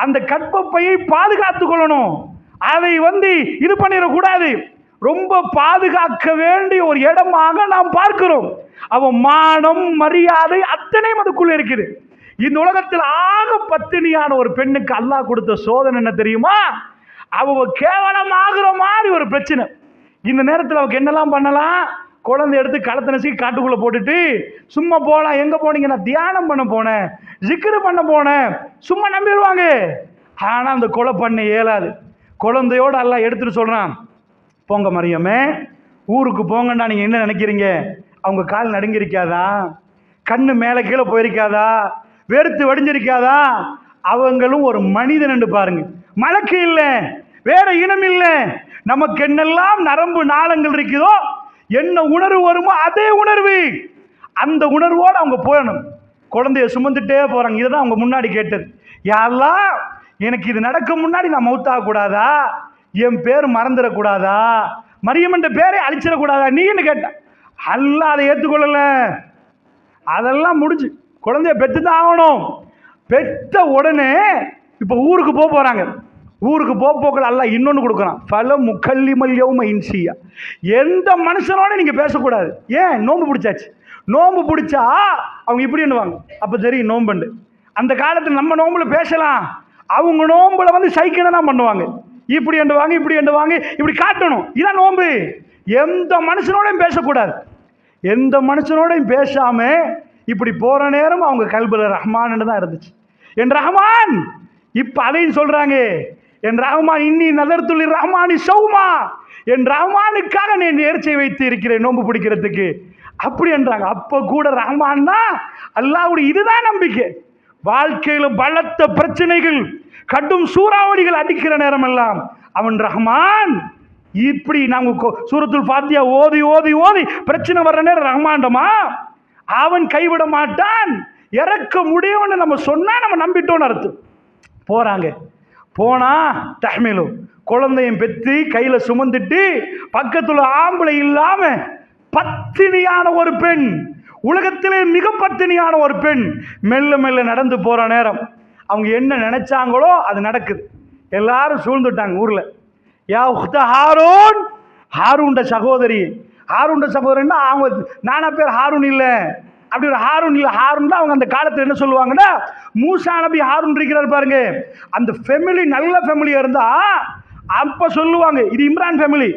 அந்த கற்பப்பையை பாதுகாத்து கொள்ளணும், அதை இது பண்ணிடக்கூடாது. ரொம்ப பாதுகாக்க வேண்டிய ஒரு இடமாக நாம் பார்க்கிறோம். அவன் மானம் மரியாதை அத்தனையும் அதுக்குள்ள இருக்குது. இந்த உலகத்தில் ஆக பத்தினியான ஒரு பெண்ணுக்கு அல்லாஹ் கொடுத்த சோதனை என்ன தெரியுமா? அவ கேவலமாகிற மாதிரி ஒரு பிரச்சனை. இந்த நேரத்தில் அவருக்கு என்னெல்லாம் பண்ணலாம்? குழந்தை எடுத்து களத்தை நசுக்கி காட்டுக்குள்ள போட்டுட்டு சும்மா போகலாம். எங்க போனீங்க? நான் தியானம் பண்ண போனேன், ஜிக்ரு பண்ண போனேன், சும்மா நம்பிடுவாங்க. ஆனா அந்த கொலை பண்ண இயலாது. குழந்தையோடு அல்லாஹ் எடுத்துட்டு சொல்றான், போங்க மரியமே, ஊருக்கு போங்கண்டா. நீங்க என்ன நினைக்கிறீங்க? அவங்க கால் நடுங்கிருக்காதா? கண்ணு மேலே கீழே போயிருக்காதா? வெறுத்து வடிஞ்சிருக்காதா? அவங்களும் ஒரு மனிதன் என்று பாருங்க. மலக்கு இல்லை, வேற இனம் இல்லை. நமக்கு என்னெல்லாம் நரம்பு நாளங்கள் இருக்குதோ, என்ன உணர்வு வருமோ அதே உணர்வு, அந்த உணர்வோடு அவங்க போயணும். குழந்தைய சுமந்துட்டே போறாங்க. இதுதான் அவங்க முன்னாடி கேட்டது, யாரெல்லாம் எனக்கு இது நடக்க முன்னாடி நான் மௌத்தாக கூடாதா, என் பேர் மறந்துடக்கூடாதா, மரியமன்ற பேரை அழிச்சிடக்கூடாதா நீன்னு கேட்டேன். அல்லாஹ் அதை ஏற்றுக்கொள்ளல. அதெல்லாம் முடிஞ்சு குழந்தைய பெற்று தான் ஆகணும். பெற்ற உடனே இப்போ ஊருக்கு போகிறாங்க. ஊருக்கு போக்கள் அல்லாஹ் இன்னொன்று கொடுக்குறான், பல முக்கல்லிமல்யவும் இன்சியா. எந்த மனுஷனோட நீங்கள் பேசக்கூடாது. ஏன்? நோன்பு பிடிச்சாச்சு. நோன்பு பிடிச்சா அவங்க இப்படி என்னவாங்க, அப்போ தெரியும் நோன்புண்டு. அந்த காலத்தில் நம்ம நோம்புல பேசலாம், அவங்க நோம்புல சைக்கிளை தான் பண்ணுவாங்க. இப்படி எண்டுவாங்க, இப்படி எண்டுவாங்க, இப்படி காட்டணும். இதான் நோம்பு. எந்த மனுஷனோடையும் பேசக்கூடாது. எந்த மனுஷனோடையும் பேசாம இப்படி போற நேரம் அவங்க கல்புல ரஹ்மான் தான் இருந்துச்சு. என் ரஹ்மான், இப்ப அதையும் சொல்றாங்க, என் ரஹ்மான் இன்னி நதர்துல் ரஹ்மானி சௌமா, என் ரஹ்மானுக்காக நீ நேர்ச்சை வைத்து இருக்கிறேன் நோன்பு பிடிக்கிறதுக்கு அப்படி என்றாங்க. அப்ப கூட ரஹ்மான்னா அல்லாஹ்வுடைய இதுதான் நம்பிக்கை. வாழ்க்கையில பலத்த பிரச்சனைகள், கடும் சூறாவளிகள் அடிக்கிற நேரம் எல்லாம் அவன் ரஹ்மான். இப்படி நாங்க சூரத்துல் ஃபாத்தியா ஓதி ஓதி ஓதி பிரச்சனை வர்ற நேரம் ரஹ்மான்டமா, அவன் கைவிட மாட்டான், இறக்க முடியும்னு நம்ம சொன்னா நம்ம நம்பிட்டோன்னு அர்த்தம். போறாங்க. போனா தஹ்மீலும் குழந்தையும் பெற்று கையில சுமந்துட்டு பக்கத்துல ஆம்பளை இல்லாம பத்தினியான ஒரு பெண், உலகத்திலே மிக பத்தினியான ஒரு பெண் மெல்ல மெல்ல நடந்து போற நேரம் அவங்க என்ன நினைச்சாங்களோ அது நடக்குது. எல்லாரும் சூழ்ந்துட்டாங்க ஊர்ல. யா உக்த ஹாரூன், ஹாரூண்ட சகோதரி. ஹாரூண்ட சகோதரின்னா அவங்க நானா பேர் ஹாரூன் இல்லை, அப்படி ஒரு ஹாரூன் இல்லை. ஹாரூன் தான் அவங்க அந்த காலத்தில் என்ன சொல்லுவாங்கன்னா, மூசா நபி ஹாரூன் இருக்கிறார் பாருங்க, அந்த ஃபேமிலி நல்ல ஃபேமிலியா இருந்தா அப்ப சொல்லுவாங்க இது இம்ரான் ஃபேமிலி,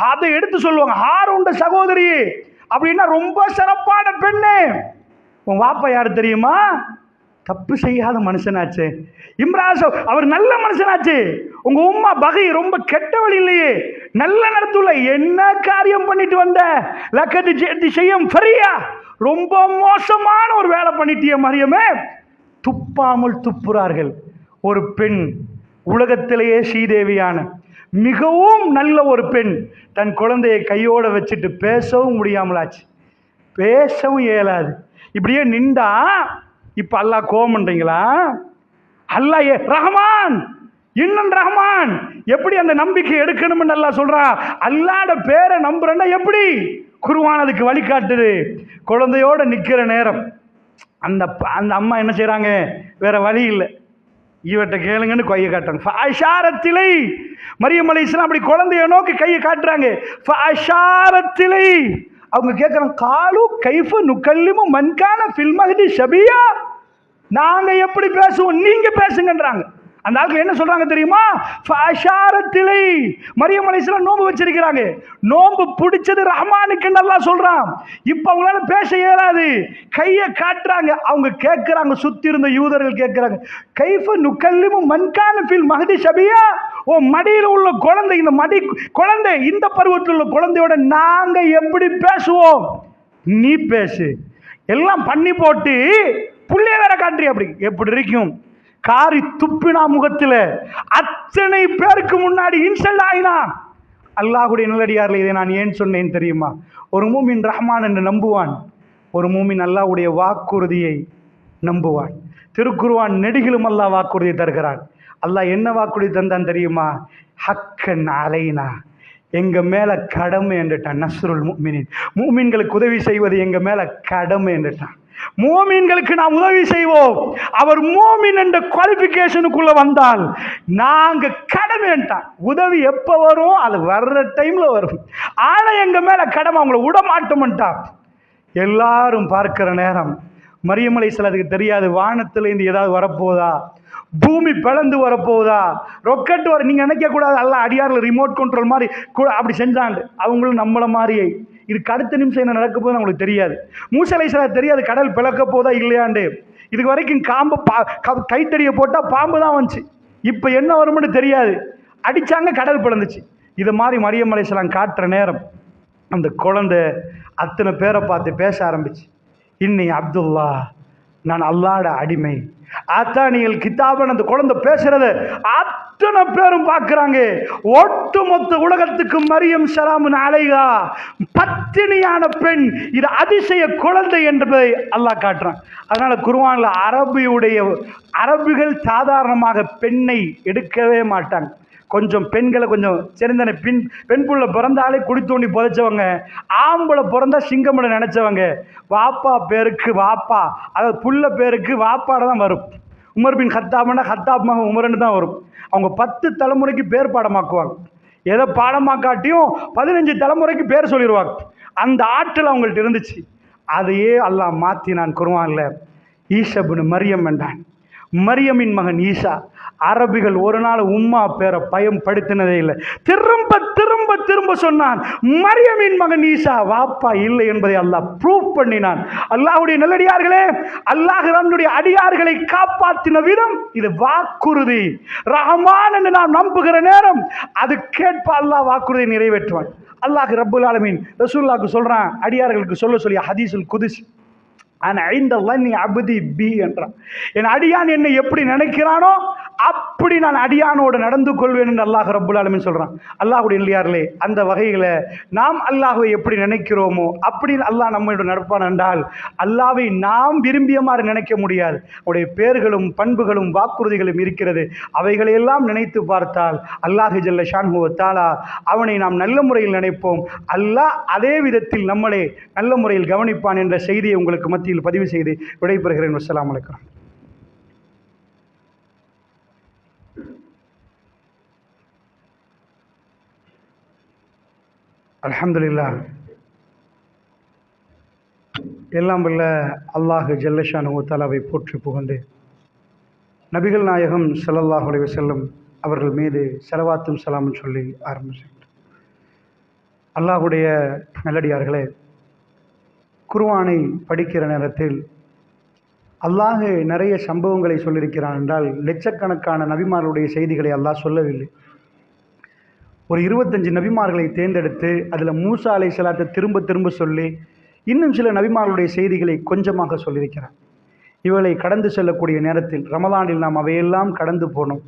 அதை எடுத்து சொல்லுவாங்க ஹாரூண்ட சகோதரி அப்படின்னா ரொம்ப சிறப்பான பெண்ணு. உன் வாப்பா யாரு தெரியுமா? தப்பு செய்யாத மனுஷனாச்சு. இம்ரான் அவர் நல்ல மனுஷனாச்சு. உங்க உம்மா பகை ரொம்ப கெட்டவள் இல்லையே, நல்ல நடத்துல என்ன காரியம் பண்ணிட்டு வந்த, லக்கத்து செய்யும் ஃபரியா, ரொம்ப மோசமான ஒரு வேலை பண்ணிட்டிய மரியமே. துப்பாமல் துப்புறார்கள். ஒரு பெண், உலகத்திலேயே ஸ்ரீதேவியான மிகவும் நல்ல ஒரு பெண் தன் குழந்தையை கையோட வச்சுட்டு பேசவும் முடியாமலாச்சு, பேசவும் இயலாது. இப்படியே நின்றா இப்ப அல்லாஹ் கோபம் பண்றீங்களா? அல்லாஹ் ரஹ்மான், இன்னும் ரஹ்மான், எப்படி அந்த நம்பிக்கை எடுக்கணும்னு அல்லாஹ் சொல்றான். அல்லாஹ்ட பேரை நம்புறேன்னா எப்படி? குர்ஆன் அதுக்கு வழிகாட்டுது. குழந்தையோட நிக்கிற நேரம் அந்த அந்த அம்மா என்ன செய்றாங்க? வேற வழி இல்லை, இவட்ட கேளுங்கன்னு கையை காட்டுறாங்க. ஃபஅஷாரத்திலை, மரியம் அலைஹிஸ்ஸலாம் அப்படி குழந்தைய நோக்கி கையை காட்டுறாங்க. ஃபஅஷாரத்திலை, அவங்க கேட்குறாங்க, காலு கைஃப நுகல்லிமு மன் கான ஃபில் மஹ்தி ஷபியா, நாங்க எப்படி பேசுவோம், நீங்க பேசுங்கன்றாங்க. அந்த ஆட்கள் என்ன சொல்றாங்க தெரியுமா? ஃபஅஷாரத்திலை, மரியம் அலைஹிஸ்ஸலாம் நோன்பு வச்சிருக்கிறாங்க, நோன்பு பிடிச்சது ரஹ்மானுக்கு நல்லா சொல்றான். இப்ப அவங்களால பேச இயலாது, கையை காட்டுறாங்க. அவங்க கேட்கிறாங்க, சுத்தி இருந்த யூதர்கள் கேட்கிறாங்க, கைஃப நுகல்லிமு மன் கான ஃபில் மஹ்தி ஷபியா, ஓ மடியில் உள்ள குழந்தை, இந்த மடி குழந்தை, இந்த பருவத்தில் உள்ள குழந்தையோட நாங்க எப்படி பேசுவோம், நீ பேசு. எல்லாம் பண்ணி போட்டு புள்ளைய வேற காட்டுறி, அப்படி எப்படி இருக்கும்? காரி துப்பினா முகத்தில், அத்தனை பேருக்கு முன்னாடி இன்சல்ட் ஆயினா. அல்லாஹ்வுடைய நல்லடியார்களே, இதை நான் ஏன் சொன்னேன் தெரியுமா? ஒரு மூமின் ரஹ்மான் என்று நம்புவான், ஒரு மூமின் அல்லாஹ்வுடைய வாக்குறுதியை நம்புவான். திருக்குர்ஆன் நெடுகிலும் அல்லாஹ் வாக்குறுதி தருகிறான். அல்லாஹ் என்ன வாக்குறுதி தந்தான் தெரியுமா? ஹக்கன் அலைனா, எங்க மேல கடமை என்றுட்டான். நஸ்ருல் முஃமினீன், மூமின்களுக்கு உதவி செய்வது எங்க மேல கடமை என்றுட்டான். மூமின்களுக்கு நாம் உதவி செய்வோம், அவர் மூமின் என்ற குவாலிஃபிகேஷனுக்குள்ள வந்தால் நாங்க கடமைன்ட்டான். உதவி எப்ப வரும்? அது வர்ற டைம்ல வரும். ஆனா எங்க மேல கடமை, அவங்கள விட மாட்டோம்ட்டான். எல்லாரும் பார்க்கிற நேரம் மரியம் அலைஹிஸ்ஸலாத்துக்கு தெரியாது வானத்திலிருந்து ஏதாவது வரப்போதா, பூமி பிளந்து வரப்போகுதா, ரொக்கெட் வர. நீங்க நினைக்க கூடாது அல்லாஹ் அடியார்கள் ரிமோட் கண்ட்ரோல் மாதிரி அப்படி செஞ்சாண்டு. அவங்களும் நம்மள மாதிரியே இதுக்கு அடுத்த நிமிஷம் என்ன நடக்க போகுது அவங்களுக்கு தெரியாது. மூசா அலைஹிஸ்ஸலாம் தெரியாது கடல் பிளக்க போதா இல்லையாண்டு. இதுக்கு வரைக்கும் காம்பு கைத்தடியை போட்டால் பாம்பு தான் வந்துச்சு, இப்போ என்ன வரும்னு தெரியாது. அடித்தாங்க, கடல் பிளந்துச்சு. இது மாதிரி மரியம் அலைஹிஸ்ஸலாம் காட்டுற நேரம் அந்த குழந்தை அத்தனை பேரை பார்த்து பேச ஆரம்பிச்சு. இன்னி அப்துல்லா, நான் அல்லாஹ்ட அடிமை. ஆத்தானியல் கிதாபன், அந்த குழந்தை பேசுறத அத்தனை பேரும் பார்க்கிறாங்க. ஒட்டுமொத்த உலகத்துக்கு மரியம் ஸலாமுன் அலைஹா பத்தினியான பெண், இது அதிசய குழந்தை என்பதை அல்லாஹ் காட்டுறான். அதனால குர்ஆன்ல அரபிகள் சாதாரணமாக பெண்ணை எடுக்கவே மாட்டாங்க. கொஞ்சம் பெண்களை கொஞ்சம் சிறந்தன, பெண் புள்ள பிறந்தாலே குடி தோண்டி புதைச்சவங்க, ஆம்பளை பிறந்தா சிங்கமட நினைச்சவங்க, வாப்பா பேருக்கு வாப்பா, அதாவது புள்ள பேருக்கு வாப்பாட தான் வரும். உமர் பின் ஹத்தாப்னா ஹத்தாப் மகன் உமர்னு தான் வரும். அவங்க 10 தலைமுறைக்கு பேர் பாடமாக்குவாங்க. எதை பாடமாக்காட்டியும் 15 தலைமுறைக்கு பேர் சொல்லிடுவாங்க. அந்த ஆற்றல் அவங்கள்ட்ட இருந்துச்சு. அதையே அல்லாஹ் மாற்றினான் குர்ஆன்ல. ஈசா இப்னு மரியம் என்றான். மரியமின் மகன் ஈசா. அரபிகள் ஒரு நாள் உம்மா பேரை பயன்படுத்தினதே இல்லை. திரும்ப திரும்ப திரும்ப சொன்னான், மரியமின் மகன் ஈசா, வாப்பா இல்லை என்பதை அல்லாஹ் ப்ரூவ் பண்ணினான். அல்லாஹ்வுடைய நல்லடியார்களே, அல்லாஹ் தன்னுடைய அடியார்களை காப்பாற்றின விதம் இது வாக்குறுதி. ரஹ்மான் என்று நாம் நம்புகிற நேரம் அது கேட்ப அல்லாஹ் வாக்குறுதியை நிறைவேற்றுவான். அல்லாஹ் ரப்புல் ஆலமீன் ரசூலுல்லாஹ்க்கு சொல்றான், அடியார்களுக்கு சொல்ல ஹதீஸுல் குதுஸ், என்றான். என் அடியான் என்னை எப்படி நினைக்கிறானோ அப்படி நான் அடியானோடு நடந்து கொள்வேன் என்று அல்லாஹ் ரப்புல் ஆலமீன் சொல்றான். அல்லாஹ்வுடைய நல்லடியார்களே, அந்த வகையில் நாம் அல்லாஹ்வை எப்படி நினைக்கிறோமோ அப்படி அல்லாஹ் நம்மளோட நடப்பான் என்றால் அல்லாஹ்வை நாம் விரும்பிய மாதிரி நினைக்க முடியாது. அவருடைய பேர்களும் பண்புகளும் வாக்குறுதிகளும் இருக்கிறது. அவைகளையெல்லாம் நினைத்து பார்த்தால் அல்லாஹ் ஜல்ல ஷான்ஹு வ தஆலா அவனை நாம் நல்ல முறையில் நினைப்போம். அல்லாஹ் அதே விதத்தில் நம்மளை நல்ல முறையில் கவனிப்பான் என்ற செய்தியை உங்களுக்கு மத்தியில் பதிவு செய்து விடைபெறுகிறேன். அஸ்ஸலாமு அலைக்கும். அல்ஹம்துலில்லாஹ். எல்லாம் வல்ல அல்லாஹ் ஜல்ல ஷானுஹு வ தஆலாவை போற்றி புகழ்ந்து நபிகள் நாயகம் ஸல்லல்லாஹு அலைஹி வஸல்லம் அவர்கள் மீது ஸலவாத்தும் ஸலாமும் சொல்லி ஆரம்பிச்சேன். அல்லாஹ்வுடைய நல்லடியார்களே, குர்ஆனை படிக்கிற நேரத்தில் அல்லாஹ் நிறைய சம்பவங்களை சொல்லியிருக்கிறான் என்றால் லட்சக்கணக்கான நபிமார்களுடைய செய்திகளை அல்லாஹ் சொல்லவில்லை. ஒரு 25 நபிமார்களை தேர்ந்தெடுத்து அதில் மூசா அலைஹிஸ்ஸலாத்தை திரும்ப திரும்ப சொல்லி இன்னும் சில நபிமார்களுடைய செய்திகளை கொஞ்சமாக சொல்லியிருக்கிறான். இவளை கடந்து செல்லக்கூடிய நேரத்தில் ரமலானில் நாம் அவையெல்லாம் கடந்து போனோம்.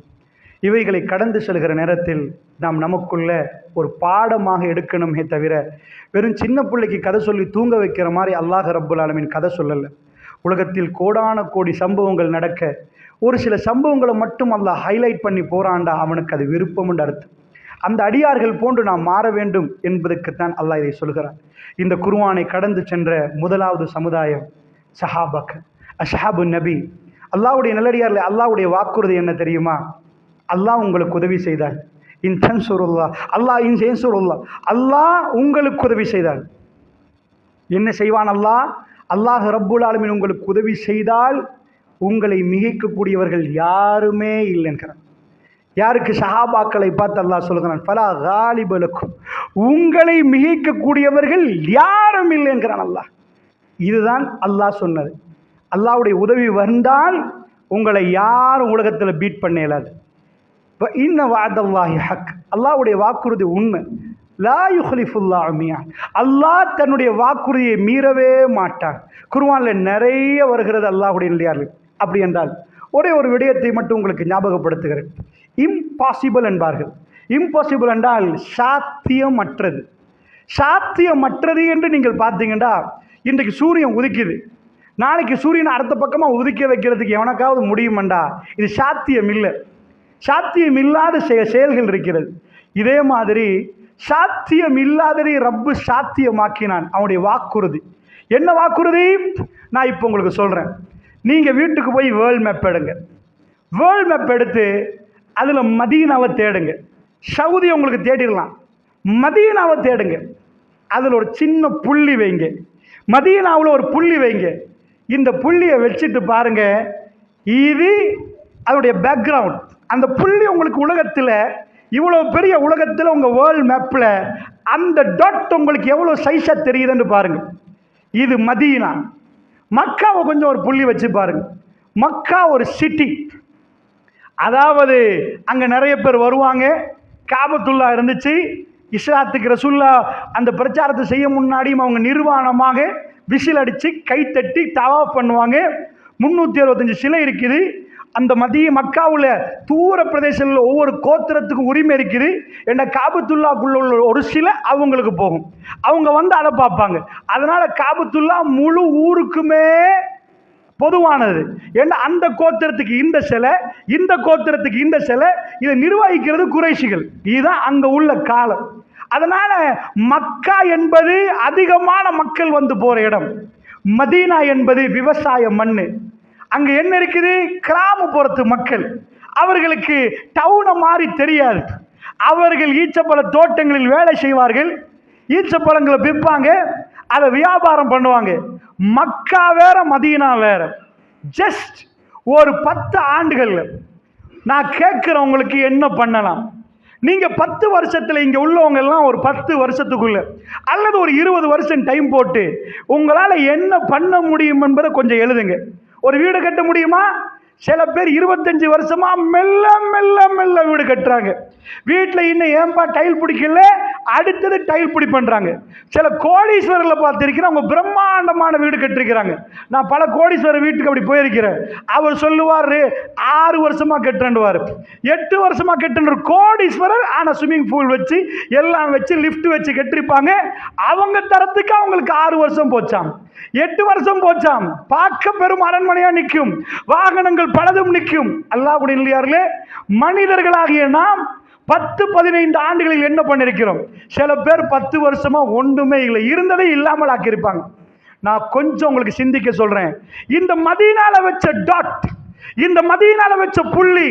இவைகளை கடந்து செல்கிற நேரத்தில் நாம் நமக்குள்ள ஒரு பாடமாக எடுக்கணுமே தவிர வெறும் சின்ன பிள்ளைக்கு கதை சொல்லி தூங்க வைக்கிற மாதிரி அல்லாஹ் ரப்புல் ஆலமீன் கதை சொல்லலை. உலகத்தில் கோடான கோடி சம்பவங்கள் நடக்க ஒரு சில சம்பவங்களை மட்டும் அல்லாஹ் ஹைலைட் பண்ணி போறான்டா, அவனுக்கு அது விருப்பம்னு அர்த்தம். அந்த அடியார்கள் போன்று நாம் மாற வேண்டும் என்பதற்குத்தான் அல்லாஹ் இதை சொல்கிறான். இந்த குர்ஆனை கடந்து சென்ற முதலாவது சமுதாயம் சஹாபாக்கள், அஸ்ஹாபு நபி. அல்லாஹ்வுடைய நல்லடியார்களே, அல்லாஹ்வுடைய வாக்குறுதி என்ன தெரியுமா? அல்லாஹ் உங்களுக்கு உதவி செய்தார். இன் தன்சுருல்லாஹ் அல்லாஹ் இன் யன்சுருல்லாஹ், அல்லாஹ் உங்களுக்கு உதவி செய்தார். என்ன செய்வான் அல்லாஹ்? அல்லாஹ் ரப்புல் ஆலமீன் உங்களுக்கு உதவி செய்தால் உங்களை மிகைக்கக்கூடியவர்கள் யாருமே இல்லைங்கிறான். யாருக்கு? சஹாபாக்களை பார்த்து அல்லாஹ் சொல்கிறான், ஃபலா காலிப லக்கும், உங்களை மிகைக்கக்கூடியவர்கள் யாரும் இல்லைங்கிறான் அல்லாஹ். இதுதான் அல்லாஹ் சொன்னது. அல்லாஹ்வுடைய உதவி வந்தால் உங்களை யாரும் உலகத்தில் பீட் பண்ண இயலாது. இன்ன வஅதல்லாஹி ஹக், அல்லாஹ்வுடைய வாக்குறுதி உண்மை. லா யுஹ்லிஃபுல்லாஹு மிஆத், அல்லாஹ் தன்னுடைய வாக்குறுதியை மீறவே மாட்டான். குர்ஆனில் நிறைய வருகிறது அல்லாஹ்வுடைய நல்லடியார்கள். அப்படி என்றால் ஒரே ஒரு விடயத்தை மட்டும் உங்களுக்கு ஞாபகப்படுத்துகிறேன். இம்பாசிபிள் என்பார்கள். இம்பாசிபிள் என்றால் சாத்தியமற்றது. சாத்தியமற்றது என்று நீங்கள் பார்த்தீங்கன்னா, இன்றைக்கு சூரியன் உதிக்குது, நாளைக்கு சூரியனை அடுத்த பக்கமாக உதிக்க வைக்கிறதுக்கு எவனுக்காவது முடியுமெண்டா? இது சாத்தியம் இல்லை. சாத்தியம் இல்லாத செயல்கள் இருக்கிறது. இதே மாதிரி சாத்தியம் இல்லாததை ரப்பு சாத்தியமாக்கினான், அவனுடைய வாக்குறுதி. என்ன வாக்குறுதி? நான் இப்போ உங்களுக்கு சொல்கிறேன். நீங்கள் வீட்டுக்கு போய் வேர்ல்ட் மேப் எடுங்க. வேர்ல்ட் மேப் எடுத்து அதில் மதீனாவை தேடுங்க. சவுதி உங்களுக்கு தேடிடலாம், மதீனாவை தேடுங்க. அதில் ஒரு சின்ன புள்ளி வைங்க, மதீனாவில் ஒரு புள்ளி வைங்க. இந்த புள்ளியை வச்சுட்டு பாருங்க, இது அதோடைய பேக்ரவுண்ட். அந்த புள்ளி உங்களுக்கு உலகத்தில், இவ்வளோ பெரிய உலகத்தில் உங்கள் வேர்ல்ட் மேப்பில் அந்த டாட் உங்களுக்கு எவ்வளோ சைஸாக தெரியுதுன்னு பாருங்க. இது மதீனா. மக்காவை கொஞ்சம் ஒரு புள்ளி வச்சு பாருங்க. மக்கா ஒரு சிட்டி, அதாவது அங்கே நிறைய பேர் வருவாங்க. காபத்துல்லா இருந்துச்சு. இஸ்லாத்துக்கு ரசூல்லா அந்த பிரச்சாரத்தை செய்ய முன்னாடியும் அவங்க நிர்வாணமாக விசில் அடித்து கைத்தட்டி தவாஃப் பண்ணுவாங்க. 365 சிலை இருக்குது. அந்த மக்காவில் தூர பிரதேசங்களில் ஒவ்வொரு கோத்திரத்துக்கும் உரிமை இருக்குது. என்ற காபத்துல்லாக்குள்ள உள்ள ஒரு சிலை அவங்களுக்கு போகும், அவங்க வந்து அதை பார்ப்பாங்க. அதனால காபத்துல்லா முழு ஊருக்குமே பொதுவானது. ஏன்னா அந்த கோத்திரத்துக்கு இந்த சிலை, இந்த கோத்திரத்துக்கு இந்த சிலை, இதை நிர்வகிக்கிறது குறைஷிகள். இதுதான் அங்கே உள்ள காலம். அதனால மக்கா என்பது அதிகமான மக்கள் வந்து போகிற இடம். மதீனா என்பது விவசாய மண். அங்கே என்ன இருக்குது? கிராமப்புறத்து மக்கள். அவர்களுக்கு டவுனை மாதிரி தெரியாது. அவர்கள் ஈச்சப்பழ தோட்டங்களில் வேலை செய்வார்கள், ஈச்சப்பழங்களை விற்பாங்க, அதை வியாபாரம் பண்ணுவாங்க. மக்கா வேற, மதீனா வேற. ஜஸ்ட் ஒரு 10 ஆண்டுகள் நான் கேட்குறவங்களுக்கு என்ன பண்ணலாம்? நீங்க 10 வருஷத்துல இங்க உள்ளவங்க எல்லாம் ஒரு 10 வருஷத்துக்குள்ள அல்லது ஒரு 20 வருஷம் டைம் போட்டு உங்களால என்ன பண்ண முடியும் என்பதை கொஞ்சம் எழுதுங்க. ஒரு வீடு கட்ட முடியுமா? சில பேர் 25 வருஷமா மெல்ல மெல்ல மெல்ல வீடு கட்டுறாங்க. வீட்டில் இன்னும் ஏன்பா டைல் பிடிக்கல, அடுத்தது டைல் பிடி பண்றாங்க. சில கோடீஸ்வரர்களை பார்த்திருக்கிறேன், அவங்க பிரம்மாண்டமான வீடு கட்டிருக்கிறாங்க. நான் பல கோடீஸ்வரர் வீட்டுக்கு அப்படி போயிருக்கிறேன். அவர் சொல்லுவார் 6 வருஷமா கட்டுறாரு, 8 வருஷமா கட்டுற கோடீஸ்வரர். ஆனால் ஸ்விம்மிங் பூல் வச்சு எல்லாம் வச்சு லிஃப்ட் வச்சு கட்டிருப்பாங்க. அவங்க தரத்துக்கு அவங்களுக்கு 6 வருஷம் போச்சாம், 8 வருஷம் போச்சாம். பார்க்க பெரும் அரண்மனையா நிற்கும், வாகனங்கள் பலதும் நிற்கும். அல்லாஹ்வுடைய நல்லடியார்களே, மனிதர்களாகிய நாம் 10-15 ஆண்டுகளில் என்ன பண்ணிருக்கிறோம்? சில பேர் 10 வருஷமா ஒன்றுமே இல்லை, இருந்ததை இல்லாமல் ஆக்கியிருப்பாங்க. நான் கொஞ்சம் உங்களுக்கு சிந்திக்க சொல்றேன். இந்த மதீனால வச்ச டாட், இந்த மதீனால வச்ச புள்ளி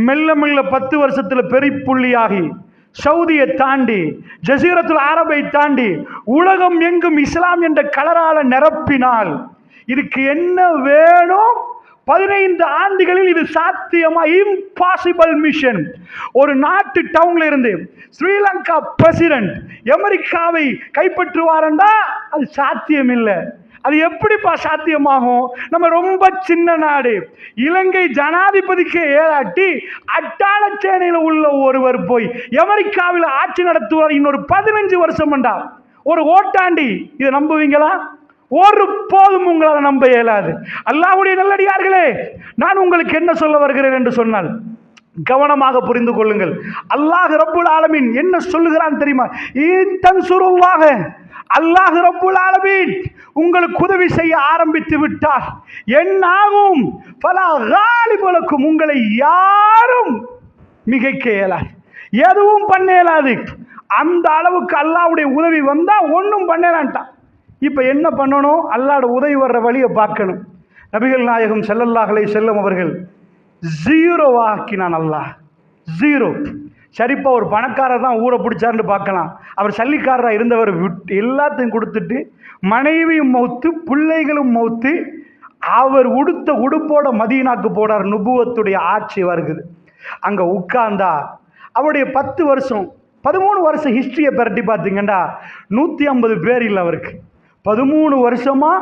மெல்ல மெல்ல 10 வருஷத்துல பெரிய புள்ளியாகி சவுதியை தாண்டி, ஜசீரத்துல் அரபை தாண்டி உலகம் எங்கும் இஸ்லாம் என்ற கலரால நிரப்பினால் இதுக்கு என்ன வேணும்? 15 ஆண்டுகளில் இது சாத்தியமா? Impossible mission. ஒரு நாட்டு டவுன்ல இருந்து ஸ்ரீலங்கா பிரசிடென்ட் அமெரிக்காவை கைப்பற்றுவாரண்டா அது சாத்தியம் இல்லை. அது எப்படிப்பா சாத்தியமாகும்? நம்ம ரொம்ப சின்ன நாடு. இலங்கை ஜனாதிபதிக்கு ஏலாட்டி அட்டாளச்சேனையில் உள்ள ஒருவர் போய் அமெரிக்காவில் ஆட்சி நடத்துவார் இன்னொரு 15 வருஷம் வேண்டாம், ஒரு ஓட்டாண்டி. இதை நம்புவீங்களா? ஒரு போதும் உங்களால் நம்ப இயலாது. அல்லாஹ்வுடைய நல்லடியார்களே, நான் உங்களுக்கு என்ன சொல்ல வருகிறேன் என்று சொன்னால், கவனமாக புரிந்து கொள்ளுங்கள். அல்லாஹ் ரப்புல் ஆலமீன் என்ன சொல்லுகிறான் தெரியுமா? தன்சுருல்லாஹ, அல்லாஹ் ரப்புல் ஆலமீன் உங்களுக்கு உதவி செய்ய ஆரம்பித்து விட்டார் என்னாகும்? ஃபலா காலிப லக்கும், உங்களை யாரும் மிகைக்க இயலாது, எதுவும் பண்ண இயலாது. அந்த அளவுக்கு அல்லாஹ்வுடைய உதவி வந்தா ஒன்றும் பண்ணலான்ட்டான். இப்போ என்ன பண்ணணும்? அல்லாஹ்வுடைய உதவி வர்ற வழியை பார்க்கணும். நபிகள் நாயகம் ஸல்லல்லாஹு அலைஹி வஸல்லம் அவர்கள் ஜீரோவாக்கினான். அல்லாஹ் ஜீரோ. சரிப்பா, ஒரு பணக்காரர் தான் ஊரை பிடிச்சாருன்னு பார்க்கலாம். அவர் சல்லிக்காரராக இருந்தவர் எல்லாத்தையும் கொடுத்துட்டு மனைவியும் மௌத்து, பிள்ளைகளும் மௌத்து, அவர் உடுத்த உடுப்போட மதீனாக்கு போனார். நுபுவத்துடைய ஆட்சி வருகிறது. அங்கே உட்கார்ந்தா அவருடைய 10 வருஷம் 13 வருஷம் ஹிஸ்ட்ரியை பரட்டி பார்த்தீங்கன்னா 150 பேர் இல்லை அவருக்கு. 13 வருஷமா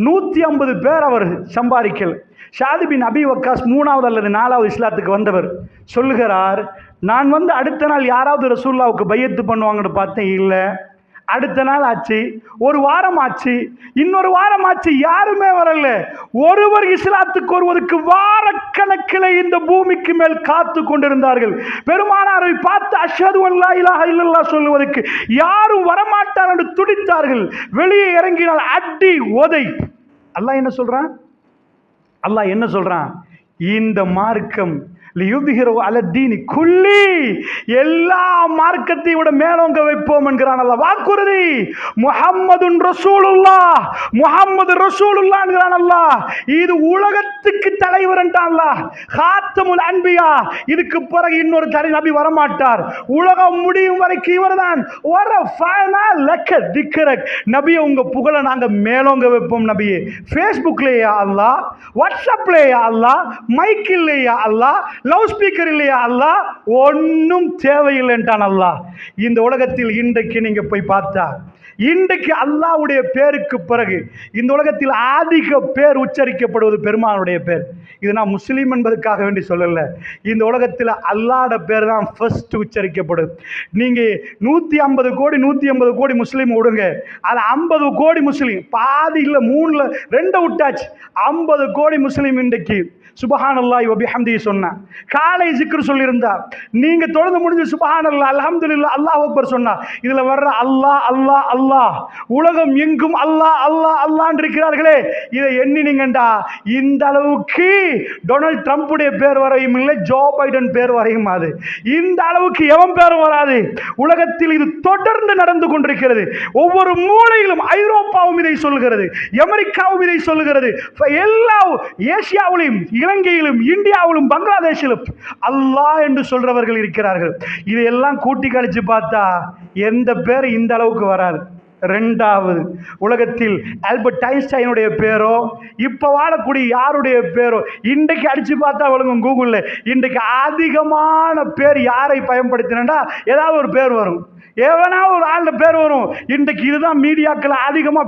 150 பேர் அவர் சம்பாதிக்கல். ஷாது பின் அபி வக்காஸ் 3வது அல்லது 4வது இஸ்லாத்துக்கு வந்தவர் சொல்லுகிறார், நான் வந்து அடுத்த நாள் யாராவது ரசூலுல்லாவுக்கு பையத்து பண்ணுவாங்கன்னு பார்த்தேன், இல்லை. அடுத்த நாள் ஆச்சு, ஒரு வாரம் ஆச்சு, இன்னொரு வாரம் ஆச்சு, யாருமே வரல. ஒருவர் இஸ்லாத்துக்கு வருவதற்கு வாரக்கணக்கில் இந்த பூமிக்கு மேல் காத்து கொண்டிருந்தார்கள். பெருமானாரை பார்த்து அஷ்ஹது அல்லா இலாஹ இல்லல்லாஹ் சொல்லுவதற்கு யாரும் வரமாட்டார் என்று துடித்தார்கள். வெளியே இறங்கினால் அடி உதை. அல்லாஹ் என்ன சொல்றான்? அல்லாஹ் என்ன சொல்றான்? இந்த மார்க்கம் குல்லி, எல்லா மார்க்கத்தை விட மேலோங்க வைப்போம் என்கிறான் அல்லாஹ். வாக்குறுதி. முஹம்மதுன் ரசூலுல்லாஹ், முஹம்மது ரசூலுல்லாஹ் என்கிறான் அல்லாஹ். இது உலகத்துக்கு தலைவர் என்றான் அல்லாஹ். காத்தமுல் அன்பியா, இதுக்கு பிறகு இன்னொரு தனி நபி வரமாட்டார். உலகம் முடியும் வரைக்கும் இவர்தான். நபியை உங்க புகழ நாங்க மேலோங்க வைப்போம் நபியே. ஃபேஸ்புக்லயா அல்லாஹ், வாட்ஸ்அப்லயா அல்லாஹ், மைக் இல்லையா அல்லாஹ், லவுட் ஸ்பீக்கர் இல்லையா அல்லாஹ், ஒன்றும் தேவையில்லைன்றான் அல்லாஹ். இந்த உலகத்தில் இன்றைக்கு நீங்க போய் பார்த்தா, இன்றைக்கு அல்லாஹ்வுடைய பேருக்கு பிறகு இந்த உலகத்தில் அதிக பேர் உச்சரிக்கப்படுவது பெருமானுடைய பேர். இது நான் முஸ்லீம் என்பதற்காக வேண்டி சொல்லல. இந்த உலகத்தில் அல்லாஹ்ட பேர் தான் ஃபர்ஸ்ட் உச்சரிக்கப்படுது. நீங்க 150 கோடி 150 கோடி முஸ்லீம் விடுங்க, அது 50 கோடி முஸ்லீம், பாதி இல்லை 3ல் 2 விட்டாச்சு. 50 கோடி முஸ்லீம் இன்றைக்கு சுபஹானல்லாஹி வ பிஹம்திஹி சொன்னா, காலை ஜிக்ர் சொல்லியிருந்தா, நீங்க தொழுது முடிஞ்சு சுபஹானல்லாஹ் அல்ஹம்துலில்லாஹ் அல்லாஹ் அக்பர் சொன்னா, இதுல வர்ற அல்லாஹ் அல்லாஹ் அல்லாஹ், உலகம் எங்கும் அல்லாஹ் அல்லாஹ் அல்லாஹ் இருக்கிறார்களே, இதை எண்ணினீங்கண்டா இந்த அளவுக்கு டொனால்ட் ட்ரம்புடைய பேர் வரையும் இல்லை, ஜோ பைடன் பேர் வரையும் அது இந்த அளவுக்கு எவன் பேர் வராது. உலகத்தில் இது தொடர்ந்து நடந்து கொண்டிருக்கிறது. ஒவ்வொரு மூலையிலும் ஐரோப்பாவும் இதை சொல்கிறது, அமெரிக்காவும் இதை சொல்கிறது, எல்லா ஏசியாவிலும் இலங்கையிலும் இந்தியாவிலும் பங்களாதேஷிலும் அல்லாஹ் என்று சொல்றவர்கள் இருக்கிறார்கள். இதையெல்லாம் கூட்டி கழிச்சு பார்த்தா எந்த பேர் இந்த அளவுக்கு வராது. 2வது, உலகத்தில் ஆல்பர்ட் ஐன்ஸ்டைனுடைய பேரோ இப்ப வாழக்கூடிய யாருடைய பேரோ இன்றைக்கு அடிச்சு பார்த்தா வழங்கும் கூகுள்ல, இன்றைக்கு அதிகமான பேர் யாரை பயன்படுத்தினா ஏதாவது ஒரு பேர் வரும், எவனா ஒரு ஆளுடைய பேர் வரும். இன்றைக்கு இதுதான் மீடியாக்கள் அதிகமாக